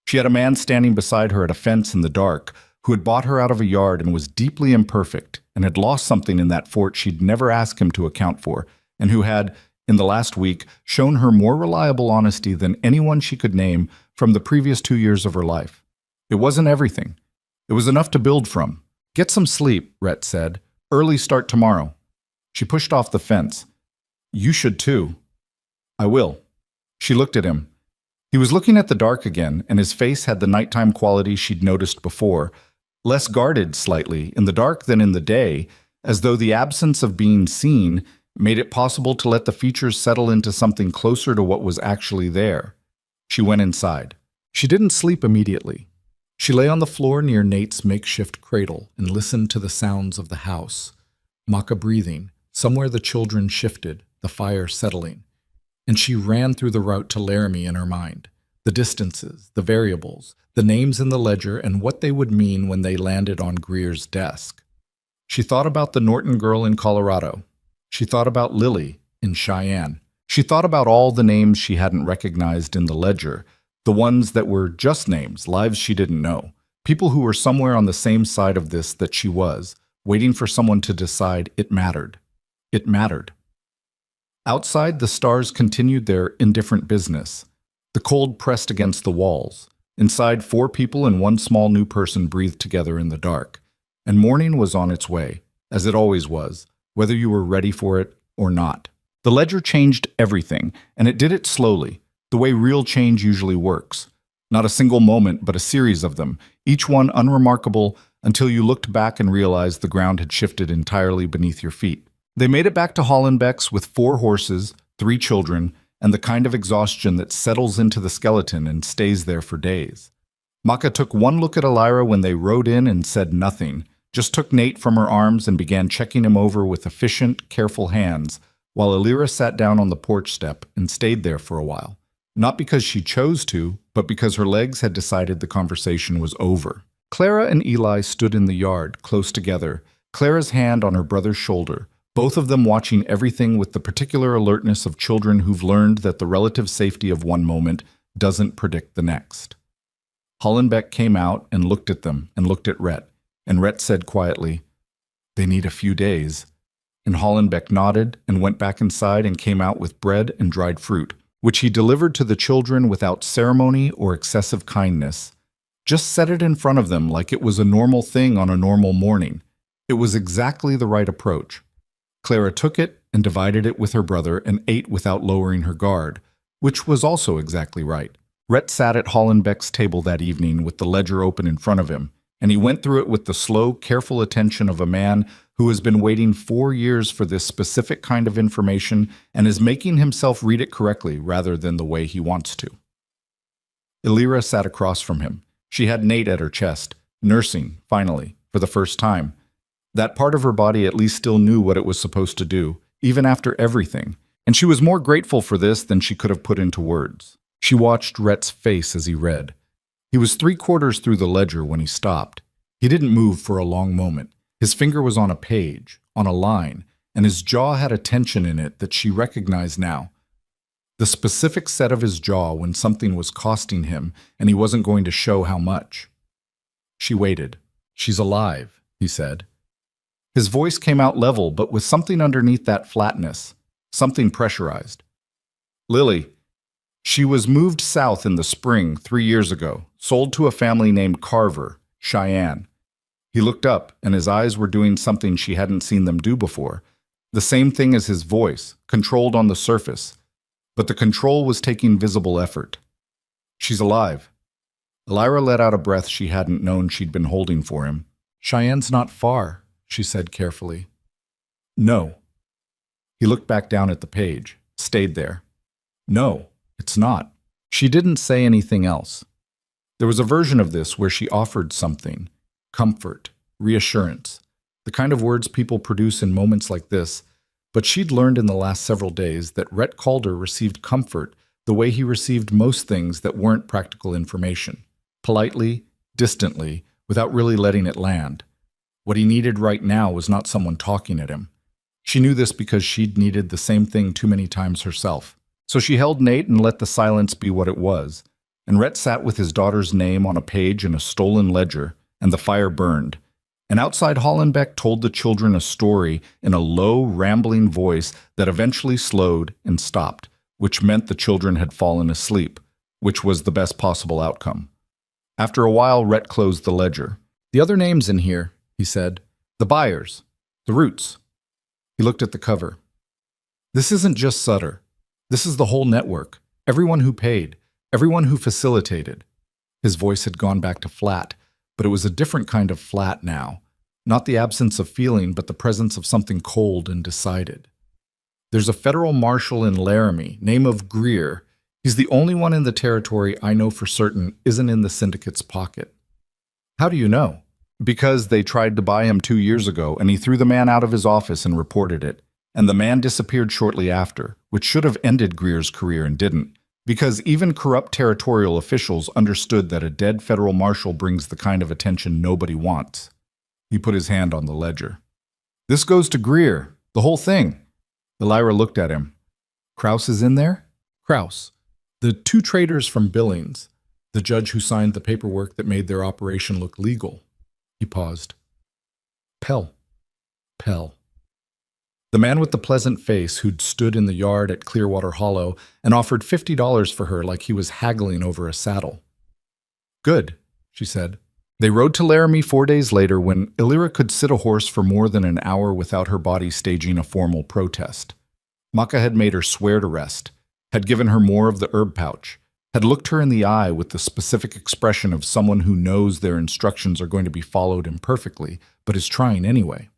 She had a man standing beside her at a fence in the dark who had bought her out of a yard and was deeply imperfect and had lost something in that fort she'd never asked him to account for, and who had, in the last week, shown her more reliable honesty than anyone she could name from the previous 2 years of her life. It wasn't everything. It was enough to build from. Get some sleep, Rhett said. Early start tomorrow. She pushed off the fence. You should too. I will. She looked at him. He was looking at the dark again, and his face had the nighttime quality she'd noticed before, less guarded slightly in the dark than in the day, as though the absence of being seen made it possible to let the features settle into something closer to what was actually there. She went inside. She didn't sleep immediately. She lay on the floor near Nate's makeshift cradle and listened to the sounds of the house. Maka breathing. Somewhere the children shifted, the fire settling. And she ran through the route to Laramie in her mind. The distances, the variables, the names in the ledger, and what they would mean when they landed on Greer's desk. She thought about the Norton girl in Colorado. She thought about Lily in Cheyenne. She thought about all the names she hadn't recognized in the ledger, the ones that were just names, lives she didn't know, people who were somewhere on the same side of this that she was, waiting for someone to decide it mattered. It mattered. Outside, the stars continued their indifferent business. The cold pressed against the walls. Inside, 4 people and 1 small new person breathed together in the dark. And morning was on its way, as it always was, whether you were ready for it or not. The ledger changed everything, and it did it slowly, the way real change usually works. Not a single moment, but a series of them, each one unremarkable until you looked back and realized the ground had shifted entirely beneath your feet. They made it back to Hollenbeck's with 4 horses, 3 children, and the kind of exhaustion that settles into the skeleton and stays there for days. Maka took one look at Elira when they rode in and said nothing, just took Nate from her arms and began checking him over with efficient, careful hands, while Elira sat down on the porch step and stayed there for a while. Not because she chose to, but because her legs had decided the conversation was over. Clara and Eli stood in the yard, close together, Clara's hand on her brother's shoulder, both of them watching everything with the particular alertness of children who've learned that the relative safety of one moment doesn't predict the next. Hollenbeck came out and looked at them and looked at Rhett, and Rhett said quietly, "They need a few days." And Hollenbeck nodded and went back inside and came out with bread and dried fruit, which he delivered to the children without ceremony or excessive kindness. Just set it in front of them like it was a normal thing on a normal morning. It was exactly the right approach. Clara took it and divided it with her brother and ate without lowering her guard, which was also exactly right. Rhett sat at Hollenbeck's table that evening with the ledger open in front of him, and he went through it with the slow, careful attention of a man who has been waiting 4 years for this specific kind of information and is making himself read it correctly rather than the way he wants to. Elira sat across from him. She had Nate at her chest, nursing, finally, for the first time. That part of her body at least still knew what it was supposed to do, even after everything, and she was more grateful for this than she could have put into words. She watched Rhett's face as he read. He was 3/4 through the ledger when he stopped. He didn't move for a long moment. His finger was on a page, on a line, and his jaw had a tension in it that she recognized now. The specific set of his jaw when something was costing him and he wasn't going to show how much. She waited. "She's alive," he said. His voice came out level, but with something underneath that flatness, something pressurized. "Lily. She was moved south in the spring 3 years ago, sold to a family named Carver, Cheyenne." He looked up, and his eyes were doing something she hadn't seen them do before. The same thing as his voice, controlled on the surface. But the control was taking visible effort. "She's alive." Elira let out a breath she hadn't known she'd been holding for him. "Cheyenne's not far," she said carefully. "No." He looked back down at the page, stayed there. "No, it's not." She didn't say anything else. There was a version of this where she offered something, comfort, reassurance, the kind of words people produce in moments like this, but she'd learned in the last several days that Rhett Calder received comfort the way he received most things that weren't practical information, politely, distantly, without really letting it land. What he needed right now was not someone talking at him. She knew this because she'd needed the same thing too many times herself. So she held Nate and let the silence be what it was, and Rhett sat with his daughter's name on a page in a stolen ledger, and the fire burned. And outside Hollenbeck told the children a story in a low, rambling voice that eventually slowed and stopped, which meant the children had fallen asleep, which was the best possible outcome. After a while, Rhett closed the ledger. "The other names in here," he said. "The buyers. The roots." He looked at the cover. "This isn't just Sutter. This is the whole network. Everyone who paid. Everyone who facilitated." His voice had gone back to flat, but it was a different kind of flat now. Not the absence of feeling, but the presence of something cold and decided. "There's a federal marshal in Laramie, name of Greer. He's the only one in the territory I know for certain isn't in the syndicate's pocket." "How do you know?" "Because they tried to buy him 2 years ago, and he threw the man out of his office and reported it. And the man disappeared shortly after, which should have ended Greer's career and didn't. Because even corrupt territorial officials understood that a dead federal marshal brings the kind of attention nobody wants." He put his hand on the ledger. "This goes to Greer, the whole thing." Elira looked at him. "Kraus is in there?" "Kraus. The 2 traders from Billings, the judge who signed the paperwork that made their operation look legal." He paused. "Pell. Pell. The man with the pleasant face who'd stood in the yard at Clearwater Hollow and offered $50 for her like he was haggling over a saddle." "Good," she said. They rode to Laramie 4 days later when Elira could sit a horse for more than an hour without her body staging a formal protest. Maka had made her swear to rest, had given her more of the herb pouch, had looked her in the eye with the specific expression of someone who knows their instructions are going to be followed imperfectly, but is trying anyway.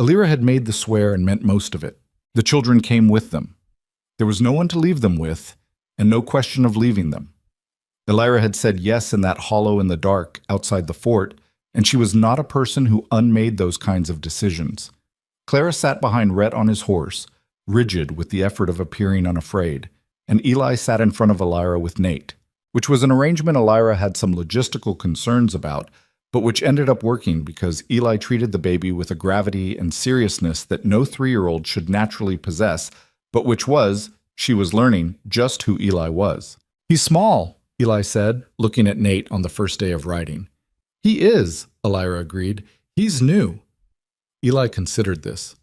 Elira had made the swear and meant most of it. The children came with them. There was no one to leave them with, and no question of leaving them. Elira had said yes in that hollow in the dark outside the fort, and she was not a person who unmade those kinds of decisions. Clara sat behind Rhett on his horse, rigid with the effort of appearing unafraid, and Eli sat in front of Elira with Nate, which was an arrangement Elira had some logistical concerns about, but which ended up working because Eli treated the baby with a gravity and seriousness that no 3-year-old should naturally possess, but which was, she was learning, just who Eli was. "He's small," Eli said, looking at Nate on the first day of riding. "He is," Elira agreed. "He's new." Eli considered this.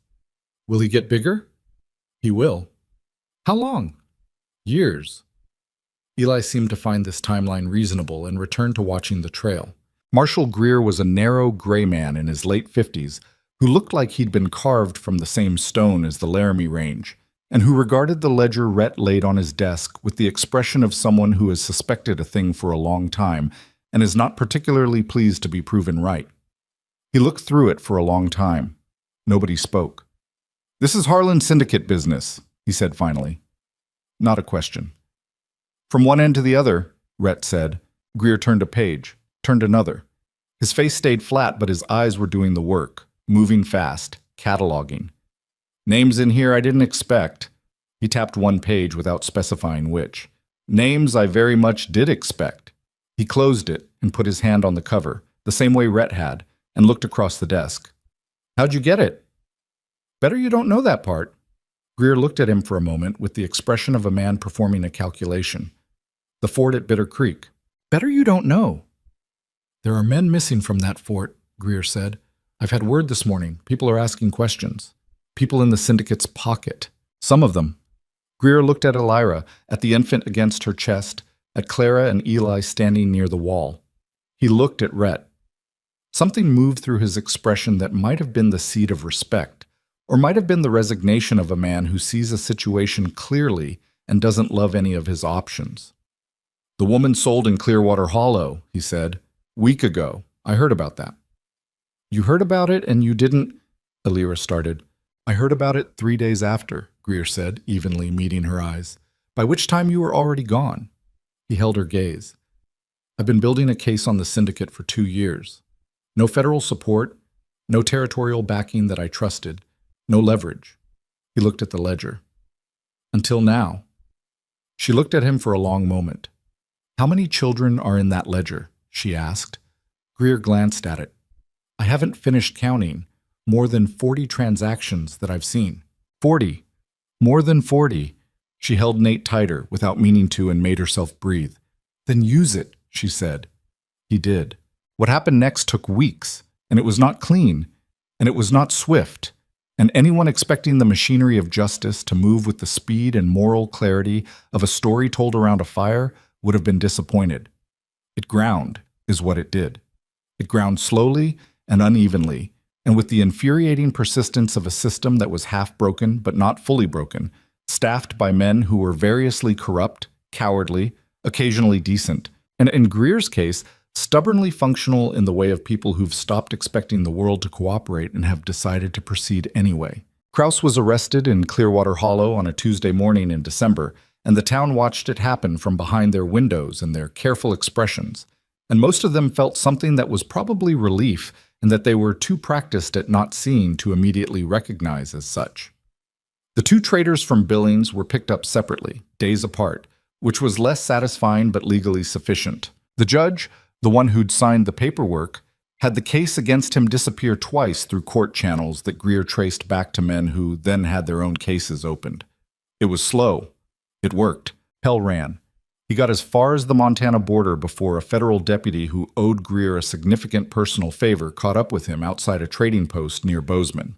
"Will he get bigger?" "He will." "How long?" "Years." Eli seemed to find this timeline reasonable and returned to watching the trail. Marshal Greer was a narrow, gray man in his late 50s who looked like he'd been carved from the same stone as the Laramie Range, and who regarded the ledger Rhett laid on his desk with the expression of someone who has suspected a thing for a long time and is not particularly pleased to be proven right. He looked through it for a long time. Nobody spoke. "This is Harlan Syndicate business," he said finally. Not a question. "From one end to the other," Rhett said. Greer turned a page, turned another. His face stayed flat, but his eyes were doing the work, moving fast, cataloging. "Names in here I didn't expect." He tapped one page without specifying which. "Names I very much did expect." He closed it and put his hand on the cover, the same way Rhett had, and looked across the desk. "How'd you get it?" "Better you don't know that part." Greer looked at him for a moment with the expression of a man performing a calculation. "The fort at Bitter Creek." "Better you don't know." "There are men missing from that fort," Greer said. "I've had word this morning. People are asking questions. People in the syndicate's pocket. Some of them." Greer looked at Elira, at the infant against her chest, at Clara and Eli standing near the wall. He looked at Rhett. Something moved through his expression that might have been the seed of respect, or might have been the resignation of a man who sees a situation clearly and doesn't love any of his options. "The woman sold in Clearwater Hollow," he said. "Week ago. I heard about that." "You heard about it and you didn't—" Elira started. "I heard about it 3 days after," Greer said, evenly meeting her eyes, "by which time you were already gone." He held her gaze. "I've been building a case on the syndicate for 2 years. No federal support, no territorial backing that I trusted, no leverage." He looked at the ledger. "Until now." She looked at him for a long moment. "How many children are in that ledger?" she asked. Greer glanced at it. "I haven't finished counting. More than 40 transactions that I've seen." 40. More than 40. She held Nate tighter, without meaning to, and made herself breathe. "Then use it," she said. He did. What happened next took weeks, and it was not clean, and it was not swift, and anyone expecting the machinery of justice to move with the speed and moral clarity of a story told around a fire would have been disappointed. It ground, is what it did. It ground slowly and unevenly, and with the infuriating persistence of a system that was half broken but not fully broken, staffed by men who were variously corrupt, cowardly, occasionally decent, and in Greer's case, stubbornly functional in the way of people who've stopped expecting the world to cooperate and have decided to proceed anyway. Krause was arrested in Clearwater Hollow on a Tuesday morning in December, and the town watched it happen from behind their windows and their careful expressions, and most of them felt something that was probably relief and that they were too practiced at not seeing to immediately recognize as such. The 2 traders from Billings were picked up separately, days apart, which was less satisfying but legally sufficient. The judge, the one who'd signed the paperwork, had the case against him disappear twice through court channels that Greer traced back to men who then had their own cases opened. It was slow. It worked. Pell ran. He got as far as the Montana border before a federal deputy who owed Greer a significant personal favor caught up with him outside a trading post near Bozeman.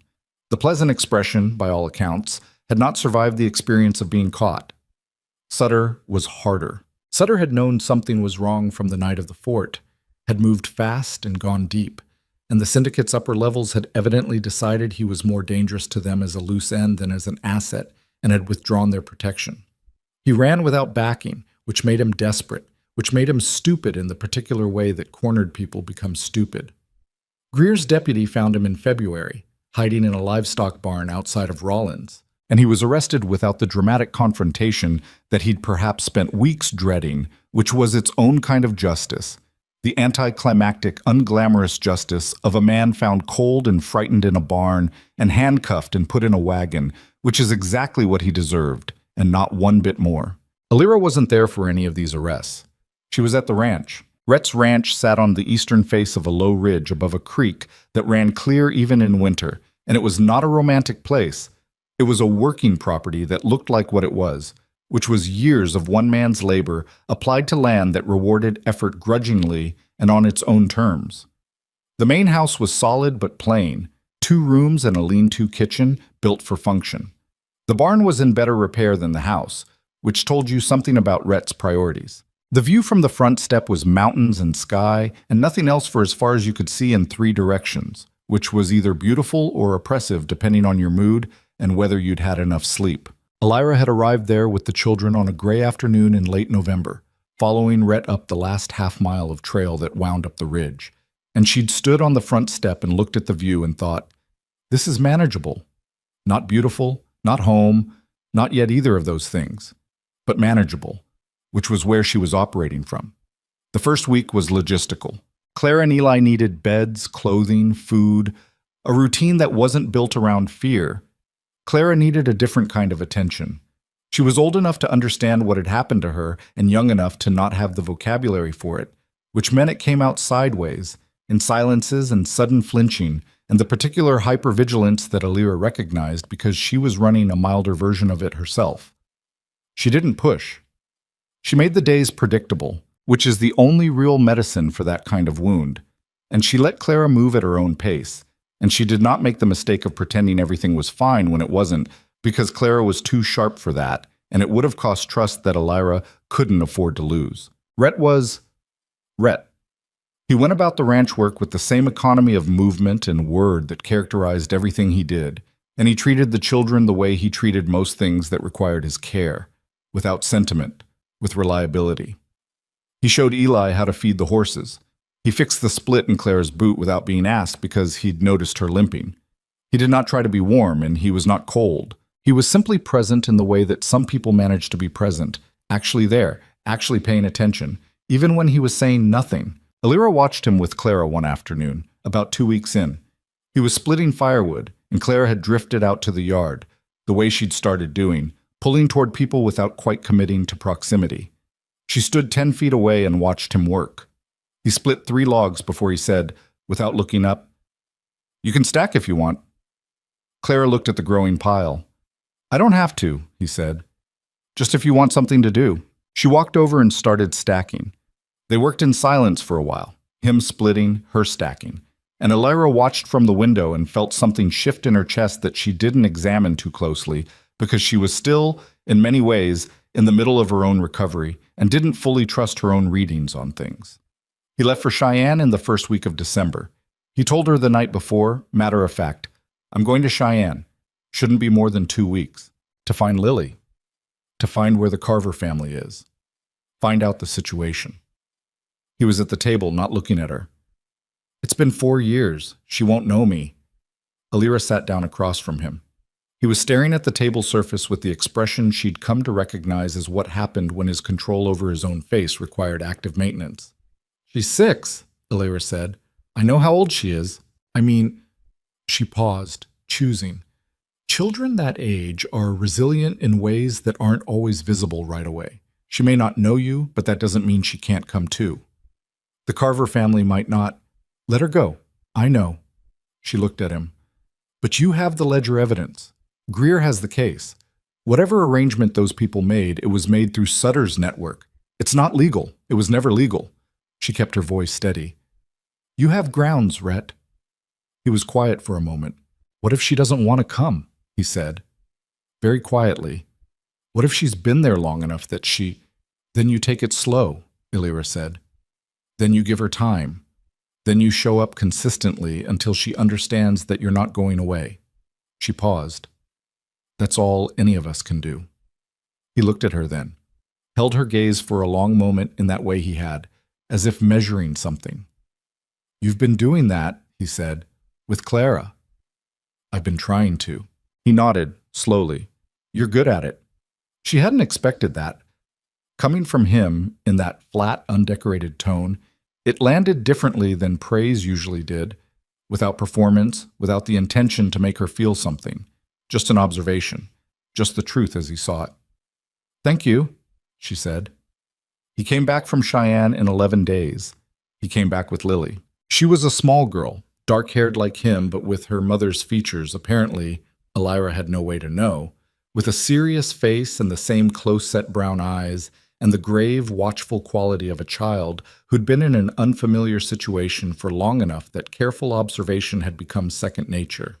The pleasant expression, by all accounts, had not survived the experience of being caught. Sutter was harder. Sutter had known something was wrong from the night of the fort, had moved fast and gone deep, and the syndicate's upper levels had evidently decided he was more dangerous to them as a loose end than as an asset, and had withdrawn their protection. He ran without backing, which made him desperate, which made him stupid in the particular way that cornered people become stupid. Greer's deputy found him in February, hiding in a livestock barn outside of Rawlins, and he was arrested without the dramatic confrontation that he'd perhaps spent weeks dreading, which was its own kind of justice, the anticlimactic, unglamorous justice of a man found cold and frightened in a barn and handcuffed and put in a wagon, which is exactly what he deserved, and not one bit more. Elira wasn't there for any of these arrests. She was at the ranch. Rhett's ranch sat on the eastern face of a low ridge above a creek that ran clear even in winter, and it was not a romantic place. It was a working property that looked like what it was, which was years of one man's labor applied to land that rewarded effort grudgingly and on its own terms. The main house was solid but plain, 2 rooms and a lean-to kitchen built for function. The barn was in better repair than the house, which told you something about Rhett's priorities. The view from the front step was mountains and sky, and nothing else for as far as you could see in 3 directions, which was either beautiful or oppressive depending on your mood and whether you'd had enough sleep. Elira had arrived there with the children on a gray afternoon in late November, following Rhett up the last half-mile of trail that wound up the ridge. And she'd stood on the front step and looked at the view and thought, this is manageable. Not beautiful, not home, not yet either of those things, but manageable, which was where she was operating from. The first week was logistical. Clara and Eli needed beds, clothing, food, a routine that wasn't built around fear. Clara needed a different kind of attention. She was old enough to understand what had happened to her and young enough to not have the vocabulary for it, which meant it came out sideways, in silences and sudden flinching, and the particular hypervigilance that Alira recognized because she was running a milder version of it herself. She didn't push. She made the days predictable, which is the only real medicine for that kind of wound, and she let Clara move at her own pace, and she did not make the mistake of pretending everything was fine when it wasn't, because Clara was too sharp for that, and it would have cost trust that Alira couldn't afford to lose. Rhett was Rhett. He went about the ranch work with the same economy of movement and word that characterized everything he did, and he treated the children the way he treated most things that required his care, without sentiment, with reliability. He showed Eli how to feed the horses. He fixed the split in Clara's boot without being asked because he'd noticed her limping. He did not try to be warm, and he was not cold. He was simply present in the way that some people manage to be present, actually there, actually paying attention, even when he was saying nothing. Alira watched him with Clara one afternoon, about 2 weeks in. He was splitting firewood, and Clara had drifted out to the yard, the way she'd started doing, pulling toward people without quite committing to proximity. She stood 10 feet away and watched him work. He split 3 logs before he said, without looking up, "You can stack if you want." Clara looked at the growing pile. "I don't have to," he said. "Just if you want something to do." She walked over and started stacking. They worked in silence for a while, him splitting, her stacking, and Alira watched from the window and felt something shift in her chest that she didn't examine too closely because she was still, in many ways, in the middle of her own recovery and didn't fully trust her own readings on things. He left for Cheyenne in the first week of December. He told her the night before, matter of fact, "I'm going to Cheyenne. Shouldn't be more than 2 weeks. To find Lily. To find where the Carver family is. Find out the situation." He was at the table, not looking at her. "It's been 4 years. She won't know me." Alira sat down across from him. He was staring at the table surface with the expression she'd come to recognize as what happened when his control over his own face required active maintenance. "She's 6, Alira said. "I know how old she is. I mean," she paused, choosing. "Children that age are resilient in ways that aren't always visible right away. She may not know you, but that doesn't mean she can't come too. The Carver family might not. Let her go. I know." She looked at him. "But you have the ledger evidence. Greer has the case. Whatever arrangement those people made, it was made through Sutter's network. It's not legal. It was never legal." She kept her voice steady. "You have grounds, Rhett." He was quiet for a moment. "What if she doesn't want to come?" he said. Very quietly. "What if she's been there long enough that she—" "Then you take it slow," Alira said. "Then you give her time. Then you show up consistently until she understands that you're not going away." She paused. "That's all any of us can do." He looked at her then, held her gaze for a long moment in that way he had, as if measuring something. "You've been doing that," he said, "with Clara." "I've been trying to." He nodded, slowly. "You're good at it." She hadn't expected that. Coming from him, in that flat, undecorated tone, it landed differently than praise usually did, without performance, without the intention to make her feel something. Just an observation, just the truth as he saw it. "Thank you," she said. He came back from Cheyenne in 11 days. He came back with Lily. She was a small girl, dark-haired like him, but with her mother's features, apparently, Alira had no way to know, with a serious face and the same close-set brown eyes, and the grave, watchful quality of a child who'd been in an unfamiliar situation for long enough that careful observation had become second nature.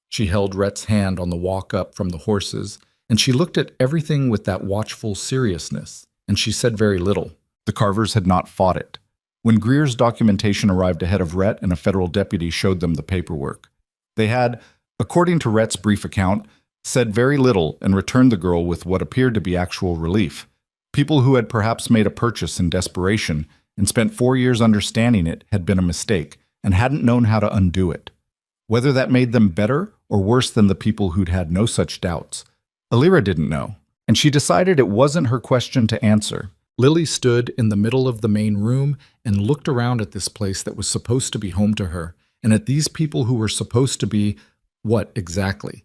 She held Rhett's hand on the walk up from the horses, and she looked at everything with that watchful seriousness, and she said very little. The Carvers had not fought it. When Greer's documentation arrived ahead of Rhett and a federal deputy showed them the paperwork, they had, according to Rhett's brief account, said very little and returned the girl with what appeared to be actual relief. People who had perhaps made a purchase in desperation and spent 4 years understanding it had been a mistake and hadn't known how to undo it. Whether that made them better or worse than the people who'd had no such doubts, Alira didn't know, and she decided it wasn't her question to answer. Lily stood in the middle of the main room and looked around at this place that was supposed to be home to her, and at these people who were supposed to be what exactly?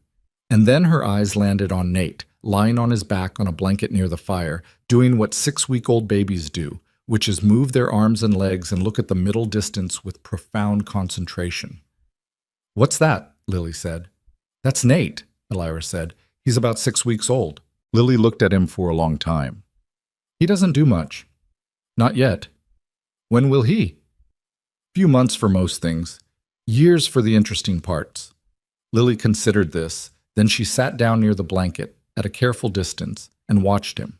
And then her eyes landed on Nate, lying on his back on a blanket near the fire, doing what 6-week-old babies do, which is move their arms and legs and look at the middle distance with profound concentration. "What's that?" Lily said. "That's Nate," Alira said. "He's about 6 weeks old." Lily looked at him for a long time. "He doesn't do much." "Not yet." "When will he?" "Few months for most things. Years for the interesting parts." Lily considered this. Then she sat down near the blanket, at a careful distance, and watched him.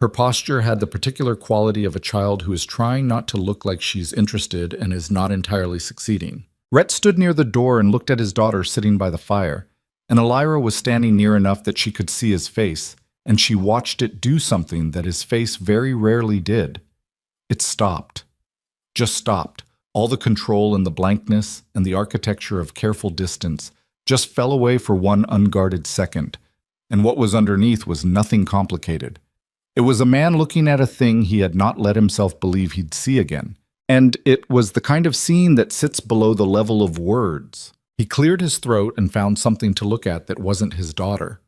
Her posture had the particular quality of a child who is trying not to look like she's interested and is not entirely succeeding. Rhett stood near the door and looked at his daughter sitting by the fire, and Alira was standing near enough that she could see his face, and she watched it do something that his face very rarely did. It stopped. Just stopped. All the control and the blankness and the architecture of careful distance just fell away for one unguarded second, and what was underneath was nothing complicated. It was a man looking at a thing he had not let himself believe he'd see again. And it was the kind of scene that sits below the level of words. He cleared his throat and found something to look at that wasn't his daughter.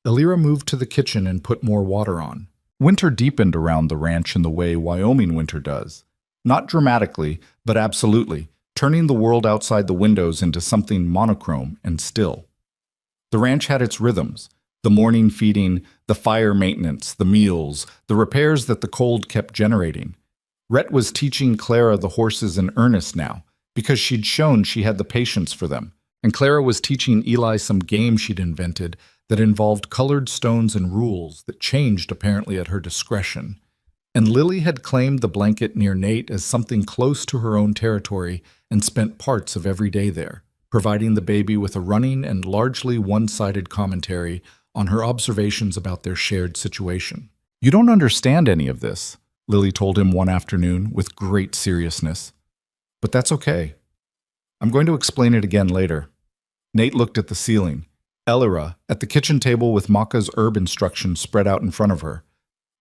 Alira moved to the kitchen and put more water on. Winter deepened around the ranch in the way Wyoming winter does. Not dramatically, but absolutely, turning the world outside the windows into something monochrome and still. The ranch had its rhythms. The morning feeding, the fire maintenance, the meals, the repairs that the cold kept generating. Rhett was teaching Clara the horses in earnest now, because she'd shown she had the patience for them, and Clara was teaching Eli some game she'd invented that involved colored stones and rules that changed apparently at her discretion. And Lily had claimed the blanket near Nate as something close to her own territory and spent parts of every day there, providing the baby with a running and largely one-sided commentary on her observations about their shared situation. "You don't understand any of this," Lily told him one afternoon with great seriousness. "But that's okay. I'm going to explain it again later." Nate looked at the ceiling. Alira, at the kitchen table with Maka's herb instructions spread out in front of her.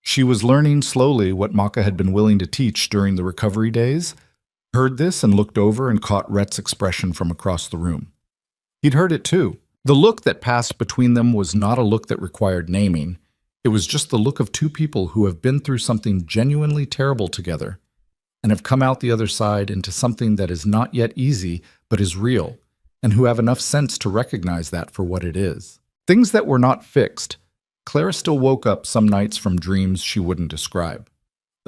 She was learning slowly what Maka had been willing to teach during the recovery days, heard this and looked over and caught Rhett's expression from across the room. He'd heard it too. The look that passed between them was not a look that required naming. It was just the look of two people who have been through something genuinely terrible together and have come out the other side into something that is not yet easy but is real, and who have enough sense to recognize that for what it is. Things that were not fixed. Clara still woke up some nights from dreams she wouldn't describe.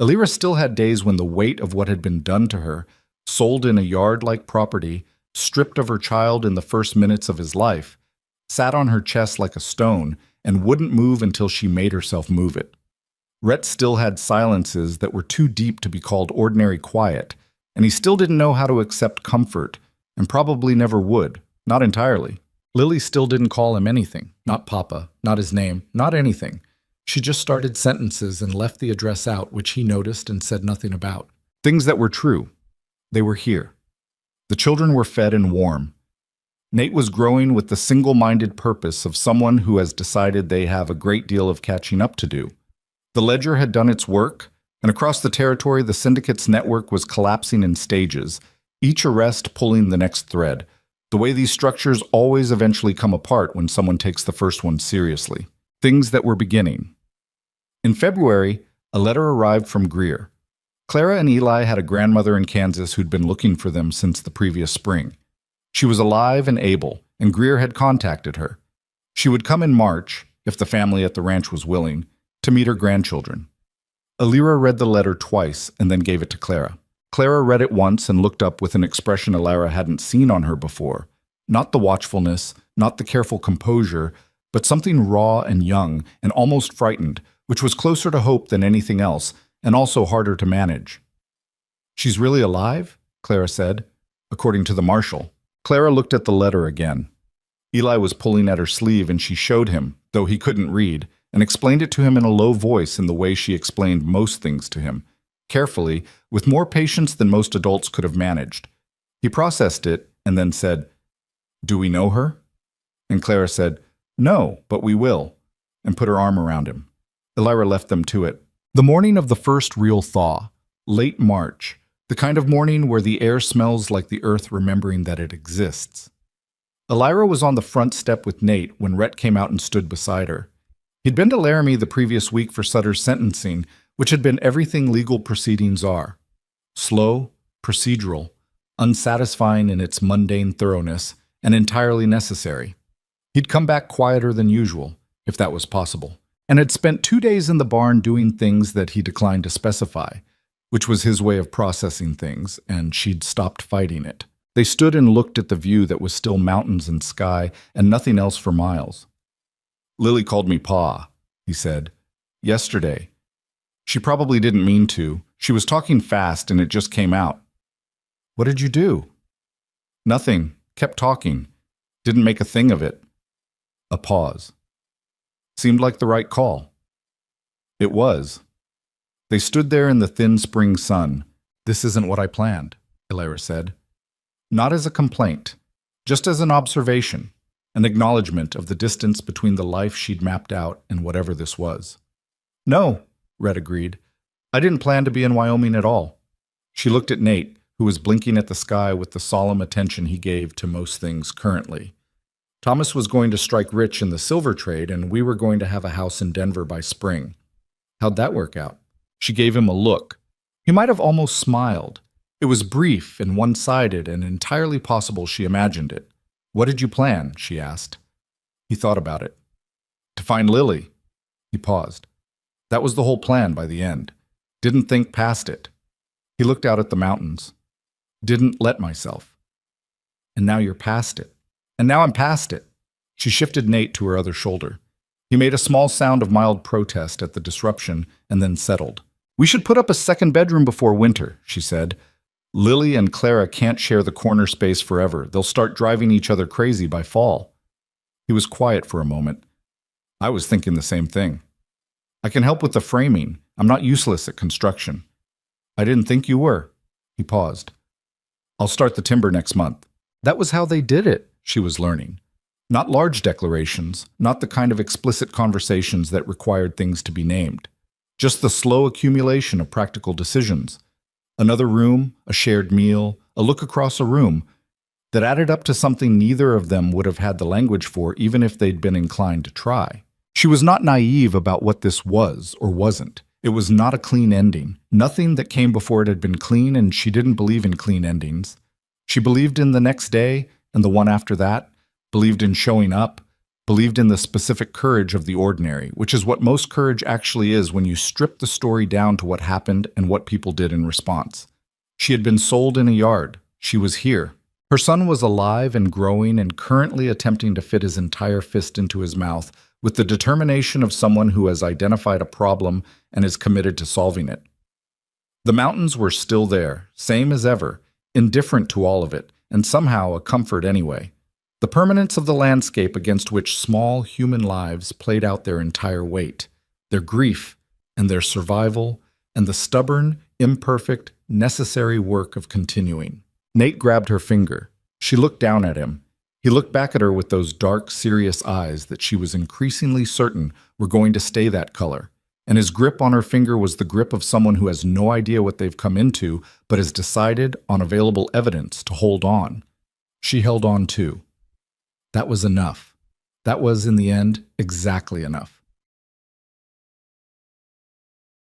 Alira still had days when the weight of what had been done to her, sold in a yard-like property, stripped of her child in the first minutes of his life, sat on her chest like a stone and wouldn't move until she made herself move it. Rhett still had silences that were too deep to be called ordinary quiet, and he still didn't know how to accept comfort, and probably never would, not entirely. Lily still didn't call him anything, not Papa, not his name, not anything. She just started sentences and left the address out, which he noticed and said nothing about. Things that were true. They were here. The children were fed and warm. Nate was growing with the single-minded purpose of someone who has decided they have a great deal of catching up to do. The ledger had done its work, and across the territory the syndicate's network was collapsing in stages, each arrest pulling the next thread, the way these structures always eventually come apart when someone takes the first one seriously. Things that were beginning. In February, a letter arrived from Greer. Clara and Eli had a grandmother in Kansas who'd been looking for them since the previous spring. She was alive and able, and Greer had contacted her. She would come in March, if the family at the ranch was willing, to meet her grandchildren. Alira read the letter twice and then gave it to Clara. Clara read it once and looked up with an expression Alira hadn't seen on her before. Not the watchfulness, not the careful composure, but something raw and young and almost frightened, which was closer to hope than anything else, and also harder to manage. "She's really alive?" Clara said, according to the marshal. Clara looked at the letter again. Eli was pulling at her sleeve and she showed him, though he couldn't read, and explained it to him in a low voice in the way she explained most things to him, carefully, with more patience than most adults could have managed. He processed it and then said, "Do we know her?" And Clara said, "No, but we will," and put her arm around him. Elira left them to it. The morning of the first real thaw, late March, the kind of morning where the air smells like the earth remembering that it exists. Elira was on the front step with Nate when Rhett came out and stood beside her. He'd been to Laramie the previous week for Sutter's sentencing, which had been everything legal proceedings are. Slow, procedural, unsatisfying in its mundane thoroughness, and entirely necessary. He'd come back quieter than usual, if that was possible, and had spent 2 days in the barn doing things that he declined to specify, which was his way of processing things, and she'd stopped fighting it. They stood and looked at the view that was still mountains and sky and nothing else for miles. "Lily called me Pa," he said. "Yesterday. She probably didn't mean to. She was talking fast and it just came out." "What did you do?" "Nothing. Kept talking. Didn't make a thing of it." A pause. "Seemed like the right call." It was. They stood there in the thin spring sun. "This isn't what I planned," Elira said. Not as a complaint, just as an observation, an acknowledgement of the distance between the life she'd mapped out and whatever this was. "No," Rhett agreed. "I didn't plan to be in Wyoming at all." She looked at Nate, who was blinking at the sky with the solemn attention he gave to most things currently. "Thomas was going to strike rich in the silver trade, and we were going to have a house in Denver by spring. How'd that work out?" She gave him a look. He might have almost smiled. It was brief and one-sided and entirely possible she imagined it. "What did you plan?" she asked. He thought about it. "To find Lily." He paused. "That was the whole plan by the end. Didn't think past it." He looked out at the mountains. "Didn't let myself." "And now you're past it." "And now I'm past it." She shifted Nate to her other shoulder. He made a small sound of mild protest at the disruption and then settled. "We should put up a second bedroom before winter," she said. "Lily and Clara can't share the corner space forever. They'll start driving each other crazy by fall." He was quiet for a moment. "I was thinking the same thing. I can help with the framing. I'm not useless at construction." "I didn't think you were." He paused. "I'll start the timber next month." That was how they did it, she was learning. Not large declarations, not the kind of explicit conversations that required things to be named. Just the slow accumulation of practical decisions. Another room, a shared meal, a look across a room, that added up to something neither of them would have had the language for even if they'd been inclined to try. She was not naive about what this was or wasn't. It was not a clean ending. Nothing that came before it had been clean, and she didn't believe in clean endings. She believed in the next day and the one after that, believed in showing up, believed in the specific courage of the ordinary, which is what most courage actually is when you strip the story down to what happened and what people did in response. She had been sold in a yard. She was here. Her son was alive and growing and currently attempting to fit his entire fist into his mouth with the determination of someone who has identified a problem and is committed to solving it. The mountains were still there, same as ever, indifferent to all of it, and somehow a comfort anyway. The permanence of the landscape against which small human lives played out their entire weight, their grief and their survival, and the stubborn, imperfect, necessary work of continuing. Nate grabbed her finger. She looked down at him. He looked back at her with those dark, serious eyes that she was increasingly certain were going to stay that color, and his grip on her finger was the grip of someone who has no idea what they've come into, but has decided on available evidence to hold on. She held on too. That was enough. That was, in the end, exactly enough.